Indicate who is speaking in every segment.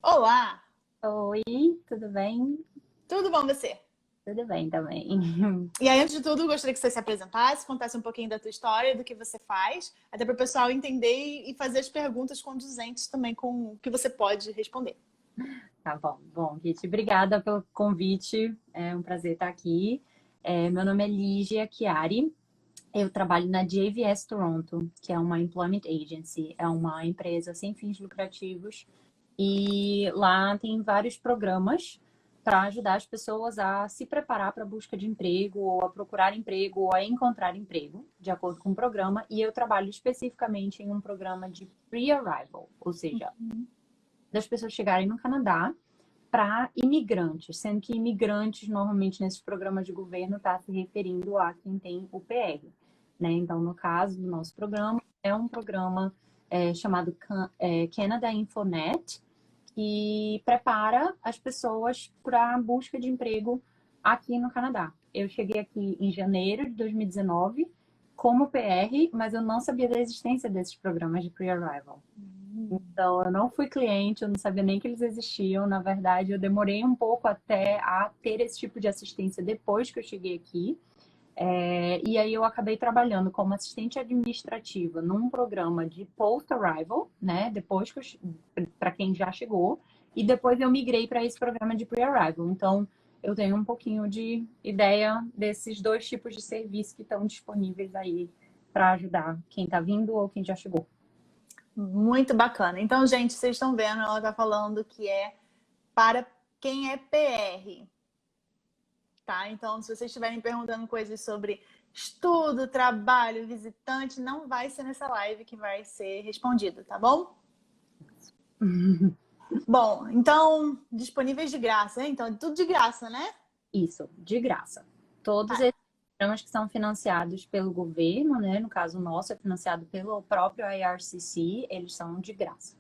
Speaker 1: Olá,
Speaker 2: Oi, tudo bem?
Speaker 1: tudo bom você?
Speaker 2: Tudo bem também.
Speaker 1: E aí, antes de tudo, gostaria que você se apresentasse, contasse um pouquinho da tua história, do que você faz, até para o pessoal entender e fazer as perguntas condizentes também com o que você pode responder.
Speaker 2: Tá bom. Bom, Kit, obrigada pelo convite. É um prazer estar aqui. Meu nome é Lígia Chiari. Eu trabalho na JVS Toronto, que é uma employment agency, é uma empresa sem fins lucrativos. E lá tem vários programas para ajudar as pessoas a se preparar para a busca de emprego, ou a procurar emprego, ou a encontrar emprego, de acordo com o programa. E eu trabalho especificamente em um programa de pre-arrival, ou seja, das pessoas chegarem no Canadá para imigrantes, sendo que imigrantes, normalmente, nesses programas de governo, está se referindo a quem tem o PR, né? Então, no caso do nosso programa, é um programa chamado Canada Infonet, que prepara as pessoas para a busca de emprego aqui no Canadá. Eu cheguei aqui em janeiro de 2019 como PR, mas eu não sabia da existência desses programas de pre-arrival. Então, eu não fui cliente, eu não sabia nem que eles existiam. Na verdade, eu demorei um pouco até a ter esse tipo de assistência depois que eu cheguei aqui. E aí eu acabei trabalhando como assistente administrativa num programa de post-arrival, né? Depois que para quem já chegou, e depois eu migrei para esse programa de pre-arrival. Então, eu tenho um pouquinho de ideia desses dois tipos de serviço que estão disponíveis aí para ajudar quem está vindo ou quem já chegou.
Speaker 1: Muito bacana. Então, gente, vocês estão vendo, ela está falando que é para quem é PR, tá? Então, se vocês estiverem perguntando coisas sobre estudo, trabalho, visitante, não vai ser nessa live que vai ser respondido, tá bom? Bom, então, disponíveis de graça, hein? Então, é tudo de graça, né?
Speaker 2: Isso, de graça. Todos
Speaker 1: Tá.
Speaker 2: esses programas que são financiados pelo governo, né? No caso nosso, é financiado pelo próprio IRCC, eles são de graça.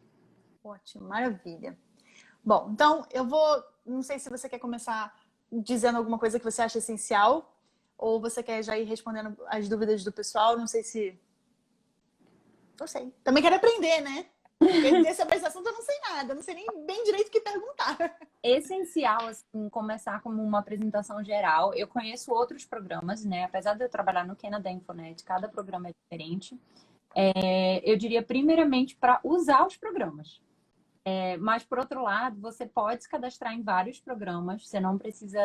Speaker 1: Ótimo, maravilha. Bom, então eu vou. Não sei se você quer começar dizendo alguma coisa que você acha essencial, ou você quer já ir respondendo as dúvidas do pessoal. Não sei se. Não sei. Também quero aprender, né? Porque desse assunto eu não sei nada, eu não sei nem bem direito o que perguntar.
Speaker 2: Essencial, assim, começar como uma apresentação geral. Eu conheço outros programas, né? Apesar de eu trabalhar no Canada Infonet, cada programa é diferente. Eu diria, primeiramente, para usar os programas. Mas, por outro lado, você pode se cadastrar em vários programas, você não precisa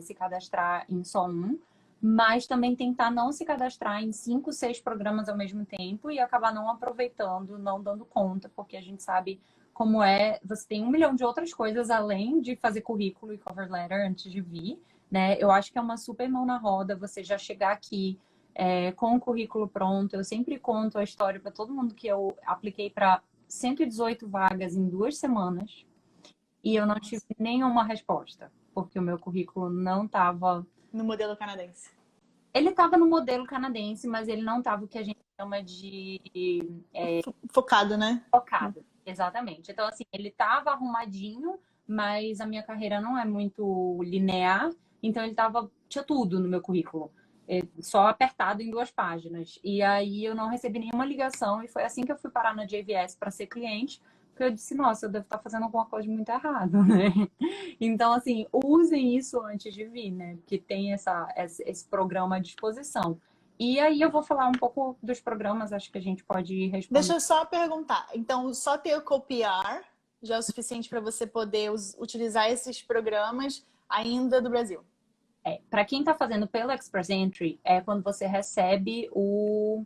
Speaker 2: se cadastrar em só um, mas também tentar não se cadastrar em 5, 6 programas ao mesmo tempo e acabar não aproveitando, não dando conta, porque a gente sabe como é, você tem 1 milhão de outras coisas além de fazer currículo e cover letter antes de vir, né? Eu acho que é uma super mão na roda você já chegar aqui com o currículo pronto. Eu sempre conto a história para todo mundo que eu apliquei para 118 vagas em 2 semanas e eu não tive nenhuma resposta, porque o meu currículo não estava.
Speaker 1: No modelo canadense.
Speaker 2: Ele estava no modelo canadense, mas ele não estava o que a gente chama de
Speaker 1: Focado, né?
Speaker 2: focado. Exatamente. Então, assim, ele estava arrumadinho, mas a minha carreira não é muito linear, então ele tava, tinha tudo no meu currículo. Só apertado em 2 páginas. E aí eu não recebi nenhuma ligação, e foi assim que eu fui parar na JVS para ser cliente, porque eu disse, nossa, eu devo estar fazendo alguma coisa muito errada, né? Então, assim, usem isso antes de vir, né? Porque tem esse programa à disposição. E aí eu vou falar um pouco dos programas, acho que a gente pode
Speaker 1: Deixa
Speaker 2: responder.
Speaker 1: eu só perguntar. Então, só ter o copiar já é o suficiente para você poder utilizar esses programas ainda do Brasil?
Speaker 2: Para quem está fazendo pelo Express Entry, é quando você recebe o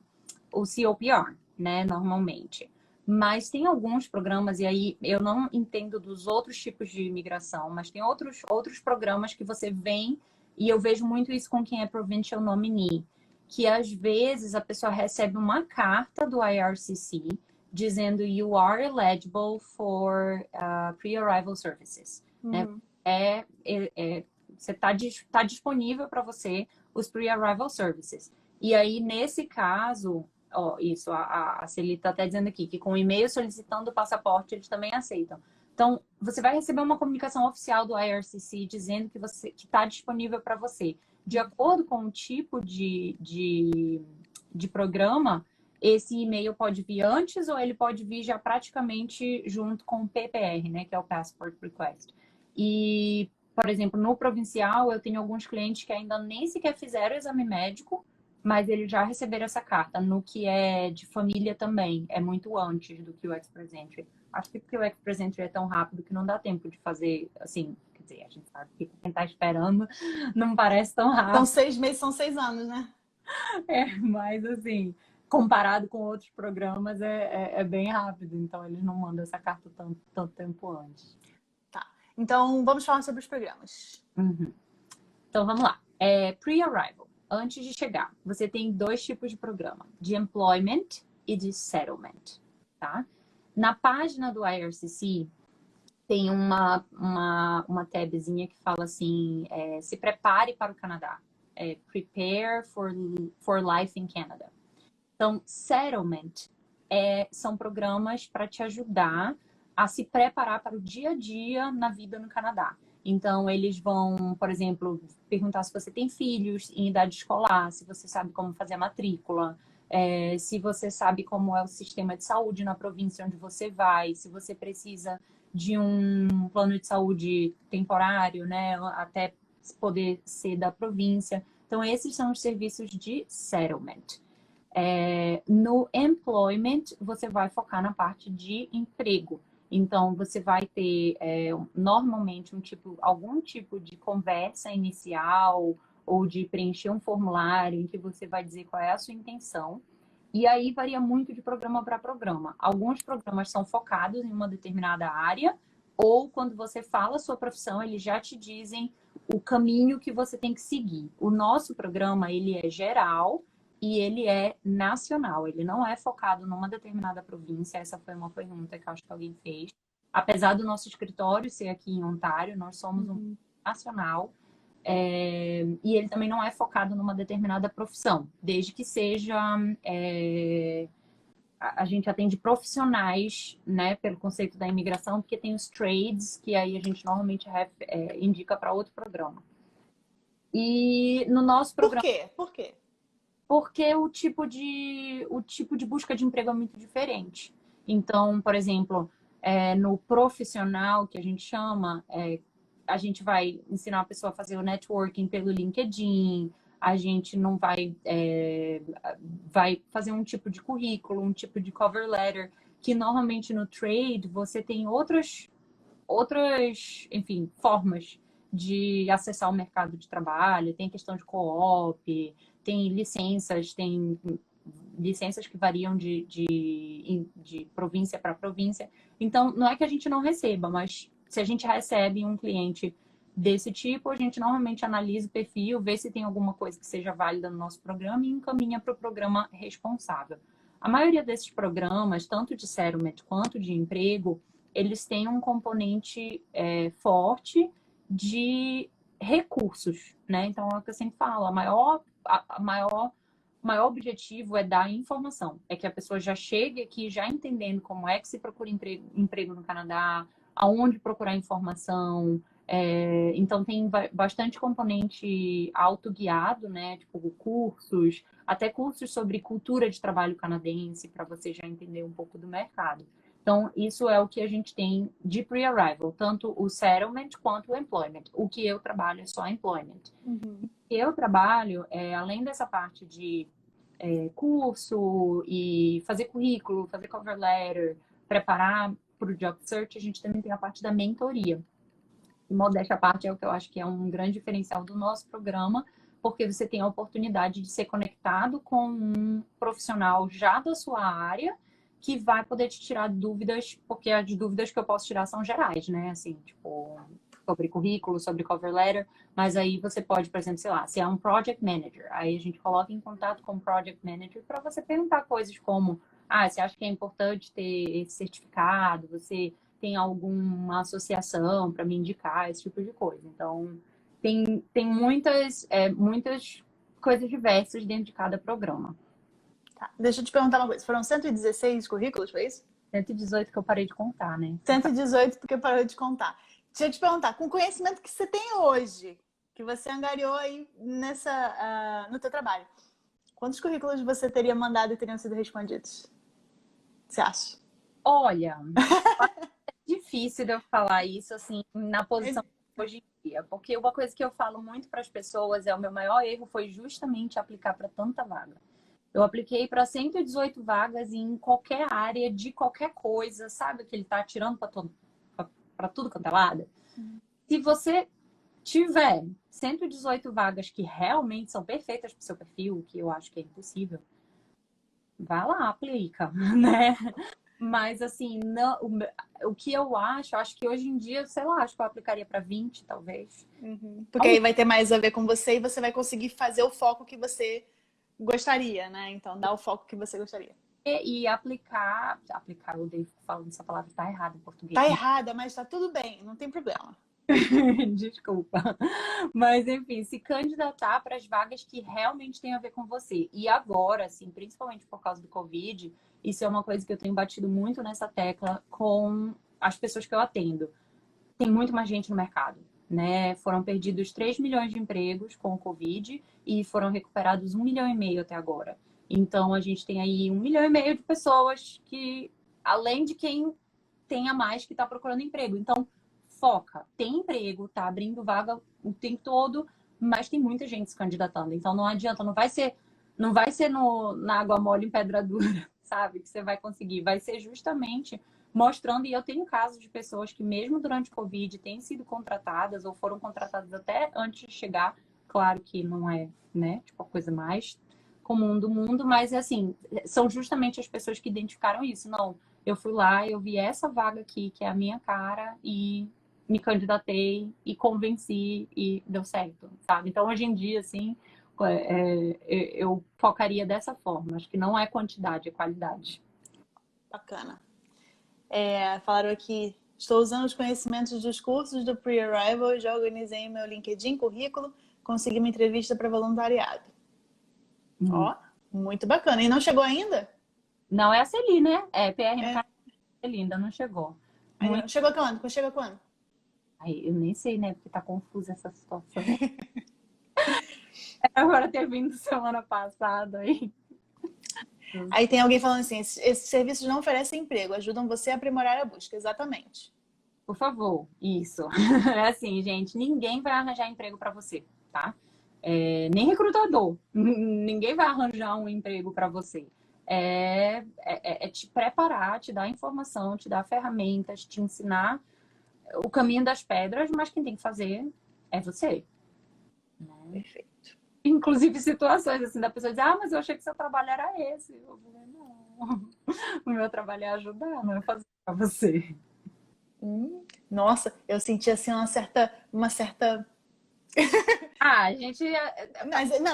Speaker 2: COPR, né, normalmente. Mas tem alguns programas, e aí eu não entendo dos outros tipos de imigração, mas tem outros programas que você vem, e eu vejo muito isso com quem é Provincial Nominee, que às vezes a pessoa recebe uma carta do IRCC dizendo you are eligible for pre-arrival services, né?
Speaker 1: Uhum.
Speaker 2: Você tá disponível para você os pre-arrival services. E aí, nesse caso, ó, isso, a Celita está até dizendo aqui, que com o e-mail solicitando o passaporte, eles também aceitam. Então, você vai receber uma comunicação oficial do IRCC dizendo que você que está disponível para você. De acordo com o tipo de programa, esse e-mail pode vir antes ou ele pode vir já praticamente junto com o PPR, né, que é o Passport Request. E, por exemplo, no provincial, eu tenho alguns clientes que ainda nem sequer fizeram o exame médico, mas eles já receberam essa carta. No que é de família também, é muito antes do que o Express Entry. Acho que porque o Express Entry é tão rápido que não dá tempo de fazer, assim, quer dizer, a gente sabe que quem tá esperando não parece tão
Speaker 1: Então,
Speaker 2: rápido.
Speaker 1: 6 meses são 6 anos, né?
Speaker 2: Mas assim, comparado com outros programas, é bem rápido. Então, eles não mandam essa carta tanto tempo antes.
Speaker 1: Tá. Então, vamos falar sobre os programas.
Speaker 2: Uhum. Então, vamos lá. Pre-arrival. Antes de chegar, você tem 2 tipos de programa. De employment e de settlement, tá? Na página do IRCC, tem uma tabzinha que fala assim, se prepare para o Canadá. Prepare for life in Canada. Então, settlement são programas para te ajudar a se preparar para o dia a dia na vida no Canadá. Então, eles vão, por exemplo, perguntar se você tem filhos em idade escolar, se você sabe como fazer a matrícula, se você sabe como é o sistema de saúde na província onde você vai, se você precisa de um plano de saúde temporário, né, até poder ser da província. Então, esses são os serviços de settlement. No employment, você vai focar na parte de emprego. Então, você vai ter normalmente algum tipo de conversa inicial ou de preencher um formulário em que você vai dizer qual é a sua intenção. E aí varia muito de programa para programa. Alguns programas são focados em uma determinada área, ou quando você fala a sua profissão, eles já te dizem o caminho que você tem que seguir. O nosso programa, ele é geral e ele é nacional. Ele não é focado numa determinada província. Essa foi uma pergunta que eu acho que alguém fez. Apesar do nosso escritório ser aqui em Ontário, nós somos um nacional. E ele também não é focado numa determinada profissão, desde que seja... a gente atende profissionais, né, pelo conceito da imigração, porque tem os trades, que aí a gente normalmente indica para outro programa. E no nosso programa...
Speaker 1: Por quê?
Speaker 2: Porque o tipo de busca de emprego é muito diferente. Então, por exemplo, no profissional, que a gente chama, a gente vai ensinar a pessoa a fazer o networking pelo LinkedIn, a gente não vai fazer um tipo de currículo, um tipo de cover letter, que normalmente no trade você tem outras, enfim, formas de acessar o mercado de trabalho, tem questão de co-op, tem licenças que variam de província para província. Então, não é que a gente não receba, mas se a gente recebe um cliente desse tipo, a gente normalmente analisa o perfil, vê se tem alguma coisa que seja válida no nosso programa e encaminha para o programa responsável. A maioria desses programas, tanto de settlement quanto de emprego, eles têm um componente forte de recursos, né? Então, é o que eu sempre falo, o maior objetivo é dar informação. É que a pessoa já chegue aqui já entendendo como é que se procura emprego no Canadá, aonde procurar informação. Então, tem bastante componente autoguiado, né? Tipo, cursos, até cursos sobre cultura de trabalho canadense, para você já entender um pouco do mercado. Então, isso é o que a gente tem de pre-arrival, tanto o settlement quanto o employment. O que eu trabalho é só employment.
Speaker 1: Uhum.
Speaker 2: Eu trabalho, além dessa parte de curso e fazer currículo, fazer cover letter, preparar para o job search, a gente também tem a parte da mentoria. E modéstia à parte é o que eu acho que é um grande diferencial do nosso programa, porque você tem a oportunidade de ser conectado com um profissional já da sua área, que vai poder te tirar dúvidas, porque as dúvidas que eu posso tirar são gerais, né? Assim, tipo, sobre currículo, sobre cover letter, mas aí você pode, por exemplo, sei lá, se é um project manager, aí a gente coloca em contato com o project manager para você perguntar coisas como, você acha que é importante ter esse certificado? Você tem alguma associação para me indicar, esse tipo de coisa. Então, tem muitas coisas diversas dentro de cada programa.
Speaker 1: Tá. Deixa eu te perguntar uma coisa. Foram 116 currículos, foi isso?
Speaker 2: 118 que eu parei de contar, né?
Speaker 1: 118 porque parou de contar. Deixa eu te perguntar, com o conhecimento que você tem hoje, que você angariou aí no teu trabalho, Quantos currículos você teria mandado e teriam sido respondidos? Você acha?
Speaker 2: Olha, é difícil de eu falar isso assim na
Speaker 1: Mas-
Speaker 2: posição hoje em dia, porque uma coisa que eu falo muito para as pessoas é o meu maior erro foi justamente aplicar para tanta vaga. Eu apliquei para 118 vagas em qualquer área de qualquer coisa, sabe? Que ele tá atirando para tudo quanto é lado. Se você tiver 118 vagas que realmente são perfeitas para o seu perfil, que eu acho que é impossível, vá lá, aplica, né? Mas assim, não, o que eu acho que hoje em dia, sei lá, acho que eu aplicaria para 20, talvez.
Speaker 1: Porque aí vai ter mais a ver com você e você vai conseguir fazer o foco que você gostaria, né? Então, dar o foco que você gostaria.
Speaker 2: E aplicar, eu odeio falando essa palavra, tá errada em português.
Speaker 1: Tá errada, mas tá tudo bem, não tem problema.
Speaker 2: Desculpa. Mas, enfim, se candidatar para as vagas que realmente têm a ver com você. E agora, assim, principalmente por causa do Covid, isso é uma coisa que eu tenho batido muito nessa tecla com as pessoas que eu atendo. Tem muito mais gente no mercado, né? Foram perdidos 3 milhões de empregos com o Covid e foram recuperados 1,5 milhão até agora. Então, a gente tem aí 1,5 milhão de pessoas que, além de quem tenha mais que está procurando emprego. Então, foca. Tem emprego, tá abrindo vaga o tempo todo, mas tem muita gente se candidatando. Então, não adianta, não vai ser na água mole em pedra dura, sabe? Que você vai conseguir. Vai ser justamente mostrando, e eu tenho casos de pessoas que mesmo durante o Covid têm sido contratadas ou foram contratadas até antes de chegar. Claro que não é, né, tipo, a coisa mais comum do mundo, mas assim, são justamente as pessoas que identificaram isso. Não, eu fui lá, eu vi essa vaga aqui, que é a minha cara, e me candidatei e convenci e deu certo, sabe? Então, hoje em dia, assim, eu focaria dessa forma. Acho que não é quantidade, é qualidade.
Speaker 1: Bacana. Falaram aqui, estou usando os conhecimentos dos cursos do Pre-Arrival, já organizei meu LinkedIn, currículo, consegui uma entrevista para voluntariado. Ó, muito bacana. E não chegou ainda?
Speaker 2: Não é a Celi, né? É PR no
Speaker 1: É.
Speaker 2: canal Celi, ainda não chegou.
Speaker 1: Ainda não.
Speaker 2: Muito.
Speaker 1: Chegou quando? Chega quando?
Speaker 2: Ai, eu nem sei, né? Porque tá confusa essa situação. Agora ter vindo semana passada aí.
Speaker 1: Aí tem alguém falando assim, esses serviços não oferecem emprego, ajudam você a aprimorar a busca. Exatamente.
Speaker 2: Por favor, isso. É assim, gente, ninguém vai arranjar emprego para você, tá? Nem recrutador. Ninguém vai arranjar um emprego para você. É te preparar, te dar informação, te dar ferramentas, te ensinar o caminho das pedras, mas quem tem que fazer é você. Né?
Speaker 1: Perfeito.
Speaker 2: Inclusive situações assim da pessoa dizer, mas eu achei que seu trabalho era esse. Eu falei, não. O meu trabalho é ajudar, não é fazer para você.
Speaker 1: Nossa, eu senti assim uma certa.
Speaker 2: A gente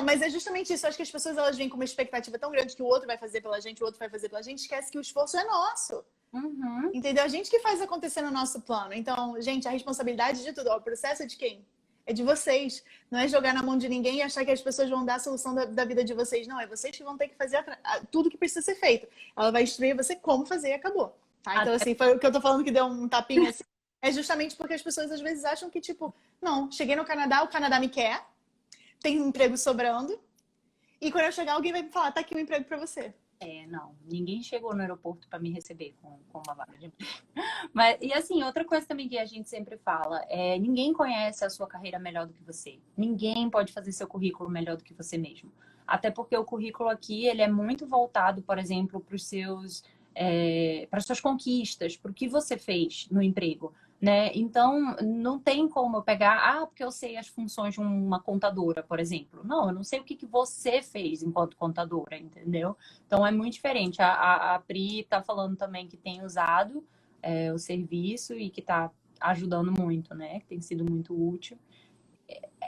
Speaker 1: Mas é justamente isso. Eu acho que as pessoas elas vêm com uma expectativa tão grande que o outro vai fazer pela gente, o outro vai fazer pela gente, esquece que o esforço é nosso.
Speaker 2: Uhum.
Speaker 1: Entendeu? A gente que faz acontecer no nosso plano. Então, gente, a responsabilidade de tudo, ó, o processo é de quem? É de vocês. Não é jogar na mão de ninguém e achar que as pessoas vão dar a solução da vida de vocês. Não, é vocês que vão ter que fazer tudo que precisa ser feito. Ela vai instruir você como fazer e acabou. Tá? Então, assim, foi o que eu tô falando que deu um tapinha assim. É justamente porque as pessoas às vezes acham que, tipo, não, cheguei no Canadá, o Canadá me quer, tem um emprego sobrando, e quando eu chegar, alguém vai me falar, tá aqui um emprego pra você.
Speaker 2: Não, ninguém chegou no aeroporto para me receber com uma vaga de emprego. Mas, e assim, outra coisa também que a gente sempre fala é ninguém conhece a sua carreira melhor do que você. Ninguém pode fazer seu currículo melhor do que você mesmo. Até porque o currículo aqui, ele é muito voltado, por exemplo, para as suas conquistas, para o que você fez no emprego. Né? Então, não tem como eu pegar, porque eu sei as funções de uma contadora, por exemplo. Não, eu não sei o que você fez enquanto contadora, entendeu? Então, é muito diferente. A Pri está falando também que tem usado o serviço e que está ajudando muito, né? Que tem sido muito útil.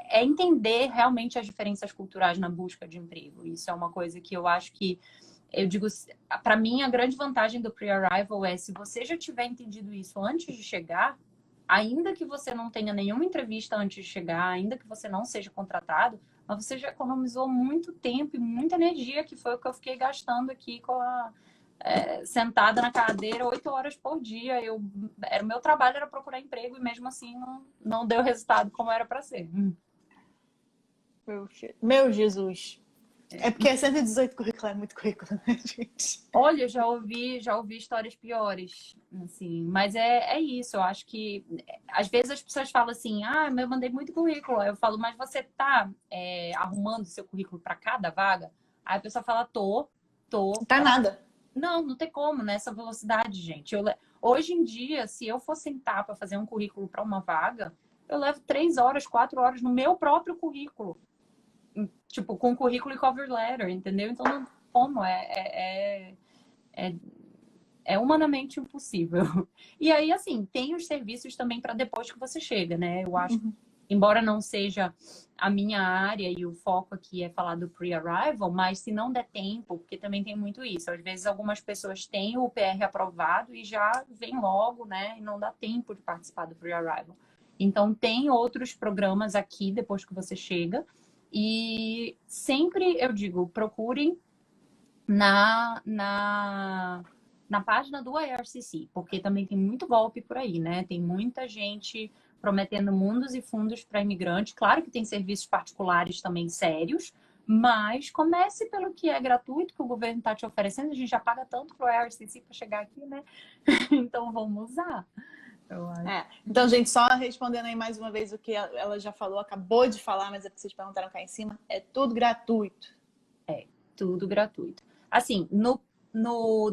Speaker 2: É entender realmente as diferenças culturais na busca de emprego. Isso é uma coisa que eu acho que eu digo, para mim, a grande vantagem do pre-arrival é se você já tiver entendido isso antes de chegar, ainda que você não tenha nenhuma entrevista antes de chegar, ainda que você não seja contratado, mas você já economizou muito tempo e muita energia, que foi o que eu fiquei gastando aqui sentada na cadeira 8 horas por dia. O meu trabalho era procurar emprego e mesmo assim não deu resultado como era para ser.
Speaker 1: Meu Jesus. É porque é 118 currículo, é muito currículo, né, gente?
Speaker 2: Olha, eu já ouvi histórias piores, assim, mas é isso, eu acho que às vezes as pessoas falam assim, eu mandei muito currículo, aí eu falo, mas você tá arrumando seu currículo para cada vaga? Aí a pessoa fala, tô.
Speaker 1: Tá nada.
Speaker 2: Não tem como nessa velocidade, gente. Hoje em dia, se eu for sentar para fazer um currículo para uma vaga, eu levo 3 horas, 4 horas no meu próprio currículo. Tipo, com currículo e cover letter, entendeu? Então não tem como, é humanamente impossível. E aí, assim, tem os serviços também para depois que você chega, né? Eu acho, embora não seja a minha área e o foco aqui é falar do pre-arrival, mas se não der tempo, porque também tem muito isso. Às vezes algumas pessoas têm o PR aprovado e já vem logo, né? E não dá tempo de participar do pre-arrival. Então, tem outros programas aqui depois que você chega. E sempre eu digo, procurem na página do IRCC, porque também tem muito golpe por aí, né? Tem muita gente prometendo mundos e fundos para imigrante. Claro que tem serviços particulares também sérios, mas comece pelo que é gratuito, que o governo está te oferecendo. A gente já paga tanto para o IRCC para chegar aqui, né? Então vamos usar. Eu acho.
Speaker 1: Então, gente, só respondendo aí mais uma vez o que ela já falou, acabou de falar, mas é porque vocês perguntaram cá em cima, é tudo gratuito.
Speaker 2: Tudo gratuito. Assim,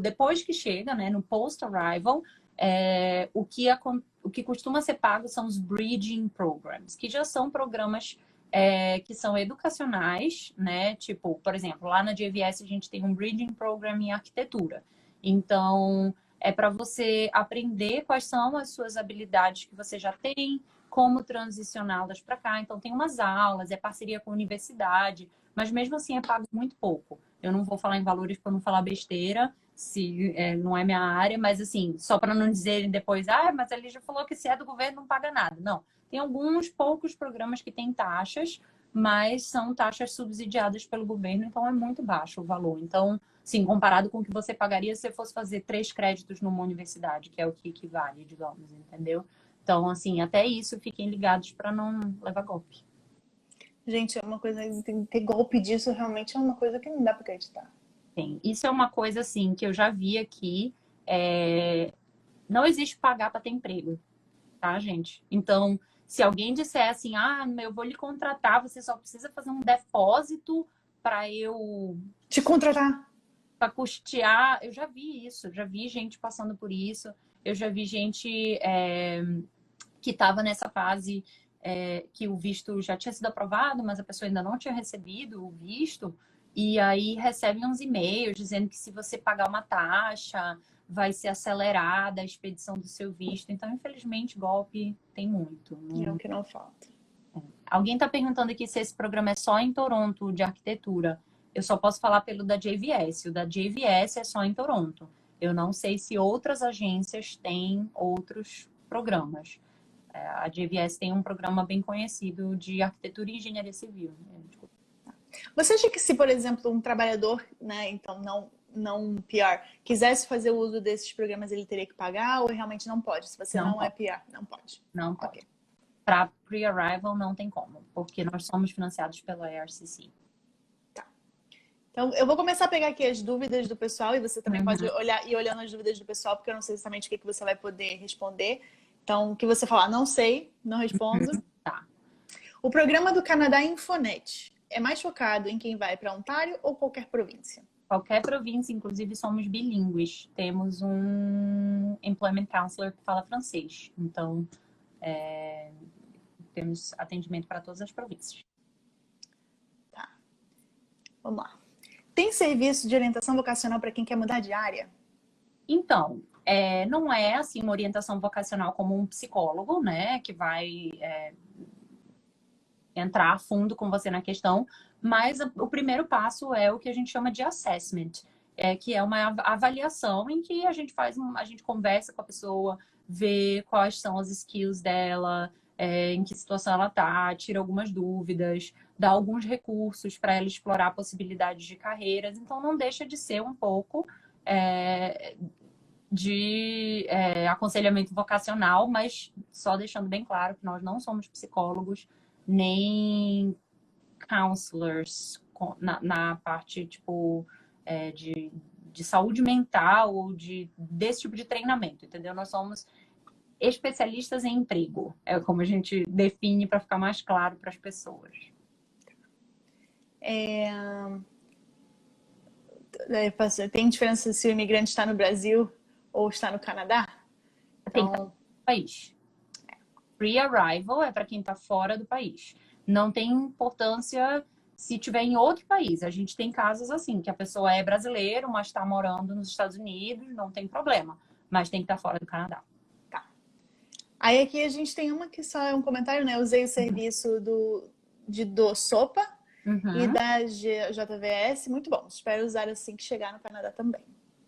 Speaker 2: depois que chega, né, no post-arrival, o que costuma ser pago são os bridging programs, que já são programas que são educacionais, né? Tipo, por exemplo, lá na JVS a gente tem um bridging program em arquitetura. Então, é para você aprender quais são as suas habilidades que você já tem, como transicioná-las para cá. Então, tem umas aulas, é parceria com a universidade, mas mesmo assim é pago muito pouco. Eu não vou falar em valores para não falar besteira, se não é minha área, mas assim, só para não dizerem depois, mas ele já falou que se é do governo não paga nada. Não, tem alguns poucos programas que têm taxas, mas são taxas subsidiadas pelo governo, então é muito baixo o valor. Então, sim, comparado com o que você pagaria se você fosse fazer 3 créditos numa universidade, que é o que equivale, digamos, entendeu? Então, assim, até isso, fiquem ligados para não levar golpe.
Speaker 1: Gente, é uma coisa, ter golpe disso realmente é uma coisa que não dá para acreditar.
Speaker 2: Tem. Isso é uma coisa, assim, que eu já vi aqui. Não existe pagar para ter emprego, tá, gente? Então, se alguém disser assim, eu vou lhe contratar, você só precisa fazer um depósito para eu...
Speaker 1: Te contratar.
Speaker 2: Para custear. Eu já vi isso, já vi gente passando por isso. Eu já vi gente que estava nessa fase que o visto já tinha sido aprovado, mas a pessoa ainda não tinha recebido o visto. E aí recebe uns e-mails dizendo que se você pagar uma taxa, vai ser acelerada a expedição do seu visto. Então, infelizmente, golpe tem muito.
Speaker 1: É o que não falta.
Speaker 2: Alguém está perguntando aqui se esse programa é só em Toronto, de arquitetura. Eu só posso falar pelo da JVS. O da JVS é só em Toronto. Eu não sei se outras agências têm outros programas. A JVS tem um programa bem conhecido de arquitetura e engenharia civil.
Speaker 1: Você acha que se, por exemplo, um trabalhador, né, então não um PR, quisesse fazer o uso desses programas, ele teria que pagar ou realmente não pode? Se você não é PR, não pode.
Speaker 2: Não pode.
Speaker 1: Okay.
Speaker 2: Para pre-arrival não tem como, porque nós somos financiados pela ARCC.
Speaker 1: Tá. Então, eu vou começar a pegar aqui as dúvidas do pessoal e você também pode olhar e olhando as dúvidas do pessoal, porque eu não sei exatamente o que você vai poder responder. Então, o que você falar, não sei, não respondo.
Speaker 2: Tá.
Speaker 1: O programa do Canadá Infonet é mais focado em quem vai para Ontário ou qualquer província?
Speaker 2: Qualquer província, inclusive somos bilíngues. Temos um Employment Counselor que fala francês. Então, temos atendimento para todas as províncias.
Speaker 1: Tá. Vamos lá. Tem serviço de orientação vocacional para quem quer mudar de área?
Speaker 2: Então, não é assim uma orientação vocacional como um psicólogo, né? Que vai entrar a fundo com você na questão, mas o primeiro passo é o que a gente chama de assessment, que é uma avaliação em que a gente conversa com a pessoa, vê quais são as skills dela, em que situação ela tá, tira algumas dúvidas, dá alguns recursos para ela explorar possibilidades de carreiras. Então, não deixa de ser um pouco de aconselhamento vocacional, mas só deixando bem claro que nós não somos psicólogos, nem counselors na parte, tipo, de saúde mental ou desse tipo de treinamento, entendeu? Nós somos especialistas em emprego. É como a gente define para ficar mais claro para as pessoas.
Speaker 1: Tem diferença se o imigrante está no Brasil ou está no Canadá?
Speaker 2: Tem que estar no país. Pre-arrival é para quem está fora do país. Não tem importância se tiver em outro país. A gente tem casos assim, que a pessoa é brasileira, mas está morando nos Estados Unidos, não tem problema. Mas tem que estar fora do Canadá.
Speaker 1: Tá. Aí aqui a gente tem uma que só é um comentário, né? Eu usei o serviço do Sopa e da JVS. Muito bom. Espero usar assim que chegar no Canadá também.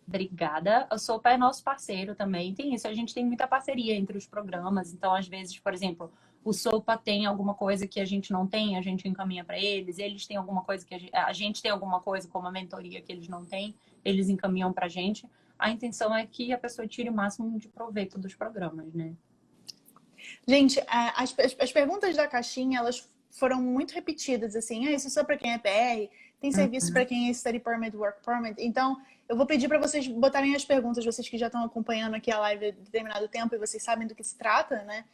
Speaker 2: Obrigada. A Sopa é nosso parceiro também. Tem isso, a gente tem muita parceria entre os programas. Então, às vezes, por exemplo, o Sopa tem alguma coisa que a gente não tem, a gente encaminha para eles. Eles têm alguma coisa que a gente tem alguma coisa como a mentoria que eles não têm, eles encaminham para a gente. A intenção é que a pessoa tire o máximo de proveito dos programas, né?
Speaker 1: Gente, as perguntas da caixinha, elas foram muito repetidas, assim, isso só para quem é PR, tem serviço para quem é Study Permit, Work Permit. Então, eu vou pedir para vocês botarem as perguntas, vocês que já estão acompanhando aqui a live há determinado tempo e vocês sabem do que se trata, né?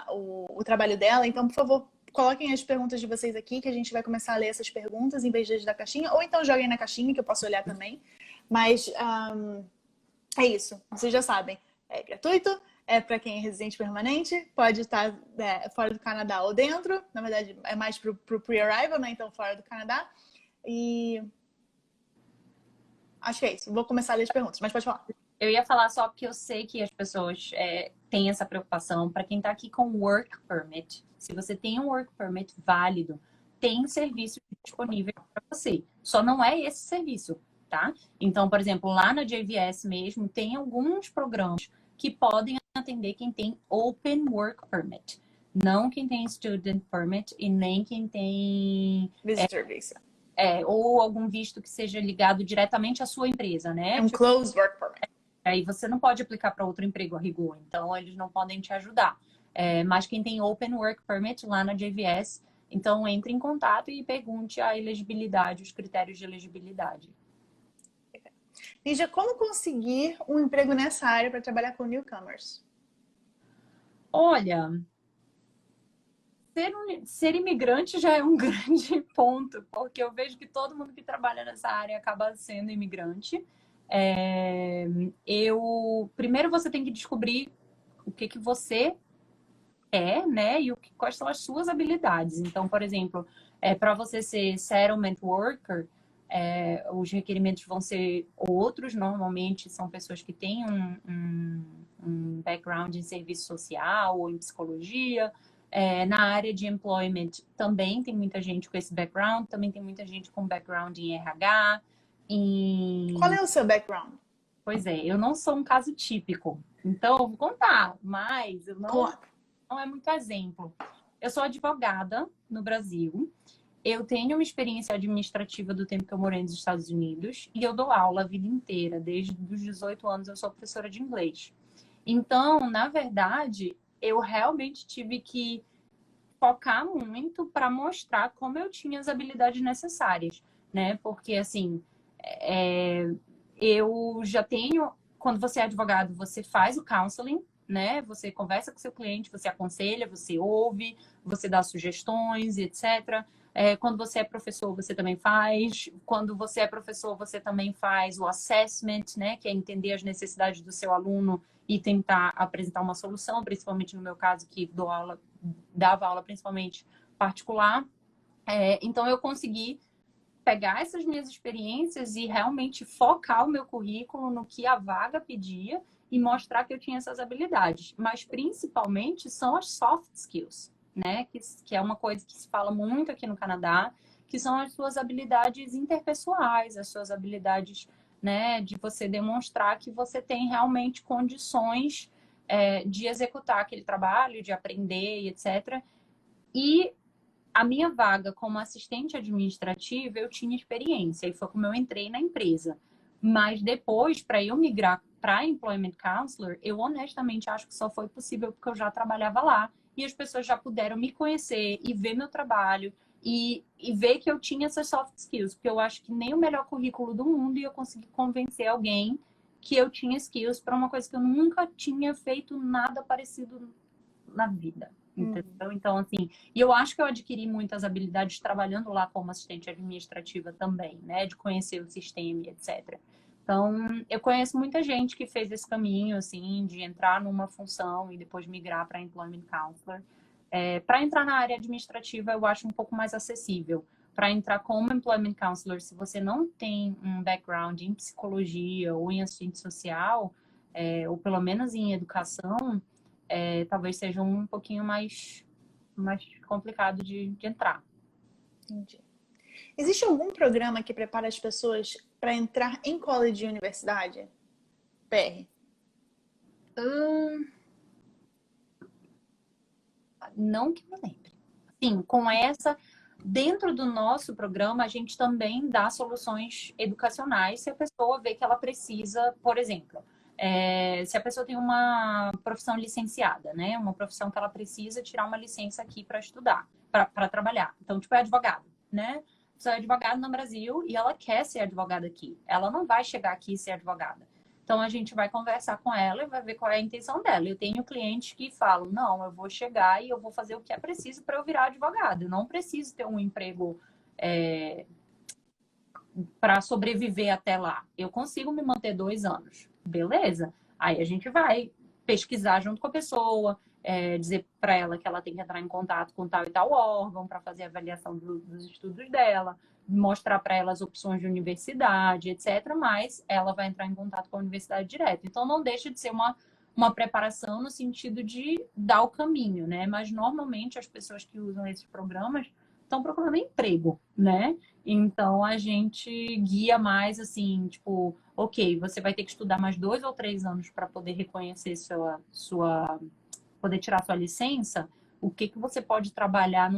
Speaker 1: O trabalho dela. Então, por favor, coloquem as perguntas de vocês aqui, que a gente vai começar a ler essas perguntas em vez de da caixinha, ou então joguem na caixinha, que eu posso olhar também. Mas é isso, vocês já sabem. É gratuito, é para quem é residente permanente, pode estar fora do Canadá ou dentro. Na verdade, é mais para o pre-arrival, né? Então, fora do Canadá. E acho que é isso. Vou começar a ler as perguntas, mas pode falar.
Speaker 2: Eu ia falar só porque eu sei que as pessoas têm essa preocupação. Para quem está aqui com Work Permit, se você tem um Work Permit válido, tem serviço disponível para você. Só não é esse serviço, tá? Então, por exemplo, lá na JVS mesmo, tem alguns programas que podem atender quem tem Open Work Permit. Não quem tem Student Permit e nem quem tem
Speaker 1: Visitor Visa.
Speaker 2: Ou algum visto que seja ligado diretamente à sua empresa, né?
Speaker 1: É um Closed Work Permit.
Speaker 2: Aí você não pode aplicar para outro emprego a rigor, então eles não podem te ajudar. Mas quem tem Open Work Permit lá na JVS, então entre em contato e pergunte a elegibilidade, os critérios de elegibilidade.
Speaker 1: Lígia, como conseguir um emprego nessa área para trabalhar com newcomers?
Speaker 2: Olha, ser imigrante já é um grande ponto, porque eu vejo que todo mundo que trabalha nessa área acaba sendo imigrante. Primeiro você tem que descobrir o que você é, né? E quais são as suas habilidades. Então, por exemplo, para você ser settlement worker, os requerimentos vão ser outros. Normalmente são pessoas que têm um background em serviço social ou em psicologia. Na área de employment também tem muita gente com esse background, também tem muita gente com background em RH.
Speaker 1: Qual é o seu background?
Speaker 2: Pois é, eu não sou um caso típico, então eu vou contar, mas eu não é muito exemplo. Eu sou advogada no Brasil, eu tenho uma experiência administrativa do tempo que eu morei nos Estados Unidos e eu dou aula a vida inteira, desde os 18 anos eu sou professora de inglês. Então, na verdade, eu realmente tive que focar muito para mostrar como eu tinha as habilidades necessárias, né? Porque, assim, eu já tenho... Quando você é advogado, você faz o counseling, né? Você conversa com seu cliente, você aconselha, você ouve, você dá sugestões, etc. Quando você é professor, você também faz. Quando você é professor, você também faz o assessment, né? Que é entender as necessidades do seu aluno e tentar apresentar uma solução, principalmente no meu caso, que dava aula principalmente particular. Então, eu consegui pegar essas minhas experiências e realmente focar o meu currículo no que a vaga pedia e mostrar que eu tinha essas habilidades. Mas, principalmente, são as soft skills, né? Que é uma coisa que se fala muito aqui no Canadá, que são as suas habilidades interpessoais, as suas habilidades, né, de você demonstrar que você tem realmente condições de executar aquele trabalho, de aprender, etc. E a minha vaga como assistente administrativa, eu tinha experiência e foi como eu entrei na empresa. Mas depois, para eu migrar para Employment Counselor, eu honestamente acho que só foi possível porque eu já trabalhava lá e as pessoas já puderam me conhecer e ver meu trabalho e ver que eu tinha essas soft skills, porque eu acho que nem o melhor currículo do mundo ia conseguir convencer alguém que eu tinha skills para uma coisa que eu nunca tinha feito nada parecido na vida. Entendeu? Então, assim, e eu acho que eu adquiri muitas habilidades trabalhando lá como assistente administrativa também, né? De conhecer o sistema e etc. Então, eu conheço muita gente que fez esse caminho, assim, de entrar numa função e depois migrar para Employment Counselor. Para entrar na área administrativa, eu acho um pouco mais acessível. Para entrar como Employment Counselor, se você não tem um background em psicologia ou em assistente social, ou pelo menos em educação, talvez seja um pouquinho mais complicado de entrar.
Speaker 1: Entendi. Existe algum programa que prepara as pessoas para entrar em college e universidade? PR.
Speaker 2: Não que me lembre. Sim, dentro do nosso programa, a gente também dá soluções educacionais se a pessoa vê que ela precisa, por exemplo, se a pessoa tem uma profissão licenciada, né? Uma profissão que ela precisa tirar uma licença aqui para estudar, para trabalhar. Então, tipo, é advogado, né? A pessoa é advogada no Brasil e ela quer ser advogada aqui. Ela não vai chegar aqui e ser advogada. Então, a gente vai conversar com ela e vai ver qual é a intenção dela. Eu tenho clientes que falam, não, eu vou chegar e eu vou fazer o que é preciso para eu virar advogado. Eu não preciso ter um emprego para sobreviver até lá. Eu consigo me manter 2 anos. Beleza. Aí a gente vai pesquisar junto com a pessoa, dizer para ela que ela tem que entrar em contato com tal e tal órgão para fazer a avaliação dos estudos dela, mostrar para ela as opções de universidade, etc. Mas ela vai entrar em contato com a universidade direto. Então, não deixa de ser uma preparação no sentido de dar o caminho, né? Mas, normalmente, as pessoas que usam esses programas estão procurando emprego, né? Então, a gente guia mais, assim, tipo, ok, você vai ter que estudar mais 2 ou 3 anos para poder reconhecer poder tirar sua licença. O que você pode trabalhar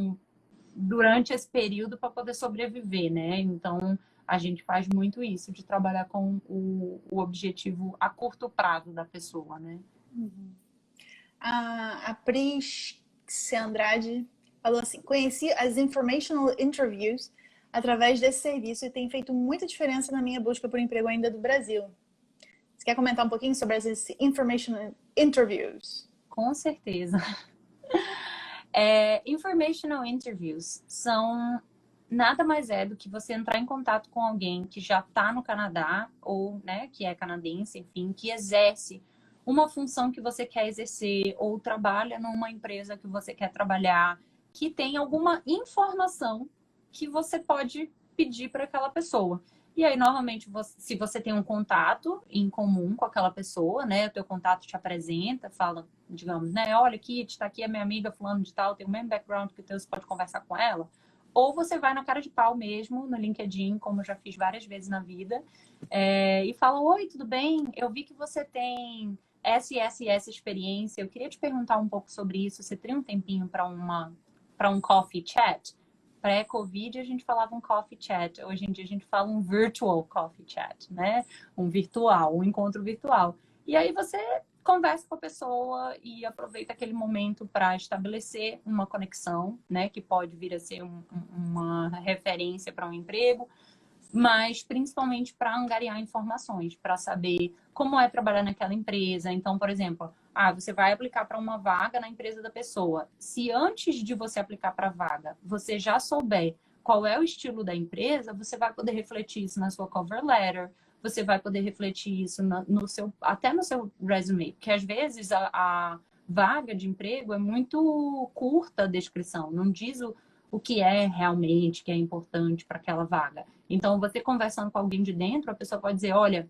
Speaker 2: durante esse período para poder sobreviver, né? Então, a gente faz muito isso, de trabalhar com o objetivo a curto prazo da pessoa, né?
Speaker 1: A Pris Andrade falou assim: conheci as informational interviews através desse serviço e tem feito muita diferença na minha busca por emprego ainda do Brasil. Você quer comentar um pouquinho sobre essas informational interviews?
Speaker 2: Com certeza. Informational interviews são nada mais do que você entrar em contato com alguém que já está no Canadá ou, né, que é canadense, enfim, que exerce uma função que você quer exercer ou trabalha numa empresa que você quer trabalhar, que tem alguma informação que você pode pedir para aquela pessoa. E aí, normalmente, se você tem um contato em comum com aquela pessoa, né? O teu contato te apresenta, fala, digamos, né? Olha, Kit, tá aqui a minha amiga fulano de tal, tem o mesmo background que o teu, você pode conversar com ela. Ou você vai na cara de pau mesmo, no LinkedIn, como eu já fiz várias vezes na vida, e fala, oi, tudo bem? Eu vi que você tem essa experiência. Eu queria te perguntar um pouco sobre isso. Você tem um tempinho para um coffee chat? Pré-Covid, a gente falava um coffee chat. Hoje em dia, a gente fala um virtual coffee chat, né? Um encontro virtual. E aí você conversa com a pessoa e aproveita aquele momento para estabelecer uma conexão, né? Que pode vir a ser uma referência para um emprego, mas principalmente para angariar informações, para saber como é trabalhar naquela empresa. Então, por exemplo, você vai aplicar para uma vaga na empresa da pessoa. Se antes de você aplicar para a vaga, você já souber qual é o estilo da empresa, você vai poder refletir isso na sua cover letter, você vai poder refletir isso até no seu resume, porque às vezes a vaga de emprego é muito curta a descrição, não diz o que é realmente, que é importante para aquela vaga. Então, você conversando com alguém de dentro, a pessoa pode dizer, olha,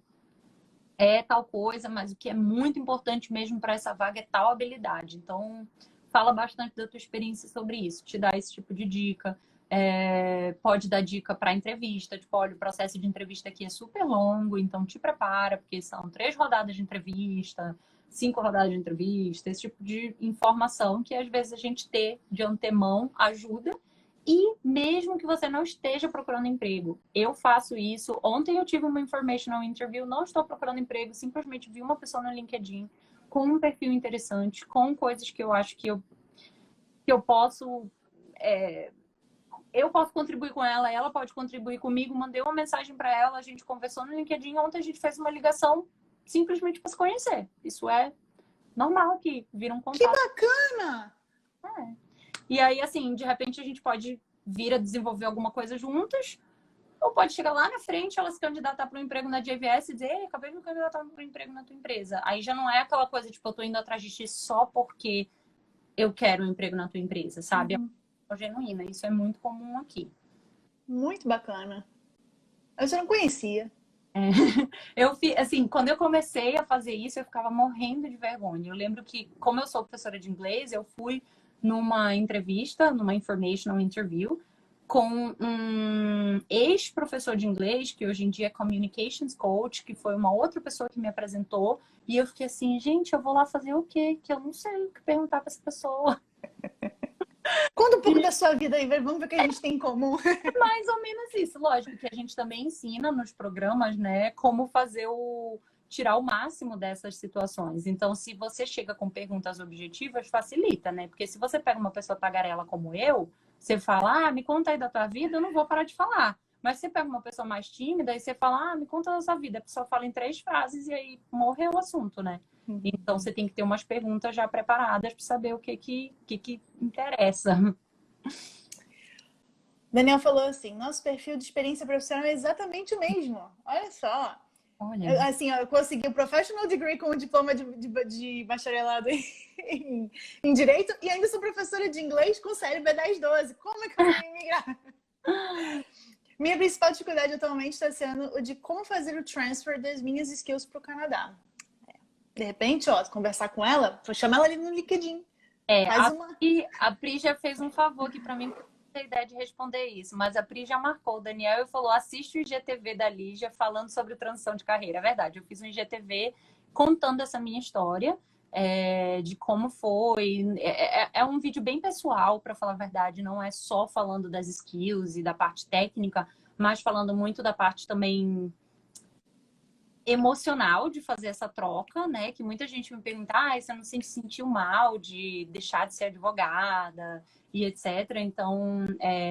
Speaker 2: é tal coisa, mas o que é muito importante mesmo para essa vaga é tal habilidade. Então, fala bastante da tua experiência sobre isso, te dá esse tipo de dica. Pode dar dica para entrevista, tipo, olha, o processo de entrevista aqui é super longo, então te prepara, porque são 3 rodadas de entrevista, 5 rodadas de entrevista, esse tipo de informação que às vezes a gente ter de antemão ajuda. E mesmo que você não esteja procurando emprego, eu faço isso. Ontem eu tive uma informational interview, não estou procurando emprego, simplesmente vi uma pessoa no LinkedIn com um perfil interessante, com coisas que eu acho que eu posso eu posso contribuir com ela, ela pode contribuir comigo, mandei uma mensagem para ela, a gente conversou no LinkedIn, ontem a gente fez uma ligação simplesmente para se conhecer. Isso é normal aqui, vira um
Speaker 1: Que
Speaker 2: contato.
Speaker 1: bacana!
Speaker 2: É. E aí, assim, de repente a gente pode vir a desenvolver alguma coisa juntas, ou pode chegar lá na frente, ela se candidatar para um emprego na JVS e dizer, ei, acabei de me candidatar para um emprego na tua empresa. Aí já não é aquela coisa, tipo, eu tô indo atrás de ti só porque eu quero um emprego na tua empresa, sabe? É uma genuína. Isso é muito comum aqui.
Speaker 1: Muito bacana. Eu já não conhecia.
Speaker 2: Eu assim, quando eu comecei a fazer isso, eu ficava morrendo de vergonha. Eu lembro que, como eu sou professora de inglês, eu fui numa entrevista, numa informational interview, com um ex-professor de inglês, que hoje em dia é communications coach, que foi uma outra pessoa que me apresentou. E eu fiquei assim, gente, eu vou lá fazer o quê? Que eu não sei o que perguntar para essa pessoa.
Speaker 1: Conta um pouco da sua vida aí, vamos ver o que a gente tem em comum.
Speaker 2: Mais ou menos isso. Lógico que a gente também ensina nos programas, né, como fazer tirar o máximo dessas situações. Então, se você chega com perguntas objetivas, facilita, né? Porque se você pega uma pessoa tagarela como eu, você fala, me conta aí da tua vida, eu não vou parar de falar. Mas você pega uma pessoa mais tímida e você fala, me conta da sua vida. A pessoa fala em 3 frases e aí morreu o assunto, né? Então, você tem que ter umas perguntas já preparadas para saber o que interessa.
Speaker 1: Daniel falou assim, nosso perfil de experiência profissional é exatamente o mesmo. Olha só.
Speaker 2: Olha.
Speaker 1: Assim, eu consegui o professional degree com o diploma de bacharelado em Direito e ainda sou professora de inglês com CLB 1012. Como é que eu vou migrar? Minha principal dificuldade atualmente está sendo o de como fazer o transfer das minhas skills para o Canadá. De repente, conversar com ela, vou chamar ela ali no LinkedIn. Faz uma...
Speaker 2: A Pri já fez um favor aqui para mim, porque eu não tenho ideia de responder isso, mas a Pri já marcou o Daniel e falou: assiste o IGTV da Lígia falando sobre transição de carreira. É verdade, eu fiz um IGTV contando essa minha história, de como foi. É um vídeo bem pessoal, para falar a verdade, não é só falando das skills e da parte técnica, mas falando muito da parte também emocional de fazer essa troca, né? Que muita gente me pergunta, você não se sentiu mal de deixar de ser advogada e etc. Então,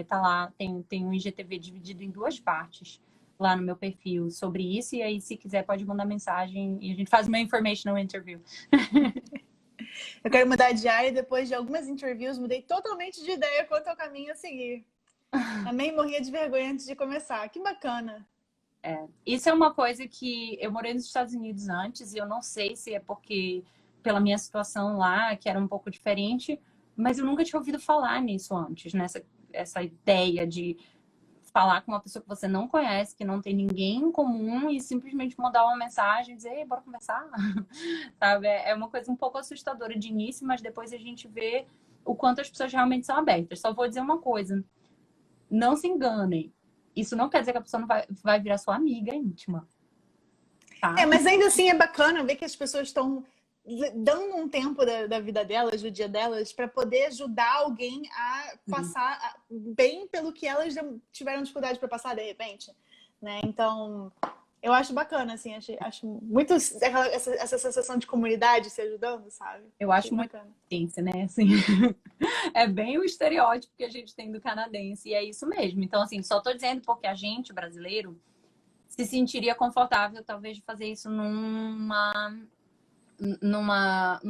Speaker 2: tá lá, tem um IGTV dividido em 2 partes lá no meu perfil sobre isso. E aí, se quiser, pode mandar mensagem e a gente faz uma informational interview.
Speaker 1: Eu quero mudar de área e depois de algumas interviews mudei totalmente de ideia quanto ao caminho a seguir. Também morria de vergonha antes de começar. Que bacana.
Speaker 2: Isso é uma coisa que eu morei nos Estados Unidos antes e eu não sei se é porque pela minha situação lá, que era um pouco diferente, mas eu nunca tinha ouvido falar nisso antes, nessa essa ideia de falar com uma pessoa que você não conhece, que não tem ninguém em comum e simplesmente mandar uma mensagem e dizer, ei, bora conversar, sabe? É uma coisa um pouco assustadora de início, mas depois a gente vê o quanto as pessoas realmente são abertas. Só vou dizer uma coisa, não se enganem. Isso não quer dizer que a pessoa não vai virar sua amiga íntima. Tá?
Speaker 1: Mas ainda assim é bacana ver que as pessoas estão dando um tempo da vida delas, do dia delas, para poder ajudar alguém a passar bem pelo que elas tiveram dificuldade para passar de repente, né? Então, eu acho bacana, assim, acho muito essa sensação de comunidade se ajudando, sabe?
Speaker 2: Eu acho muito ciência, né? Assim, é bem o estereótipo que a gente tem do canadense, e é isso mesmo. Então, assim, só tô dizendo porque a gente, brasileiro, se sentiria confortável, talvez, de fazer isso num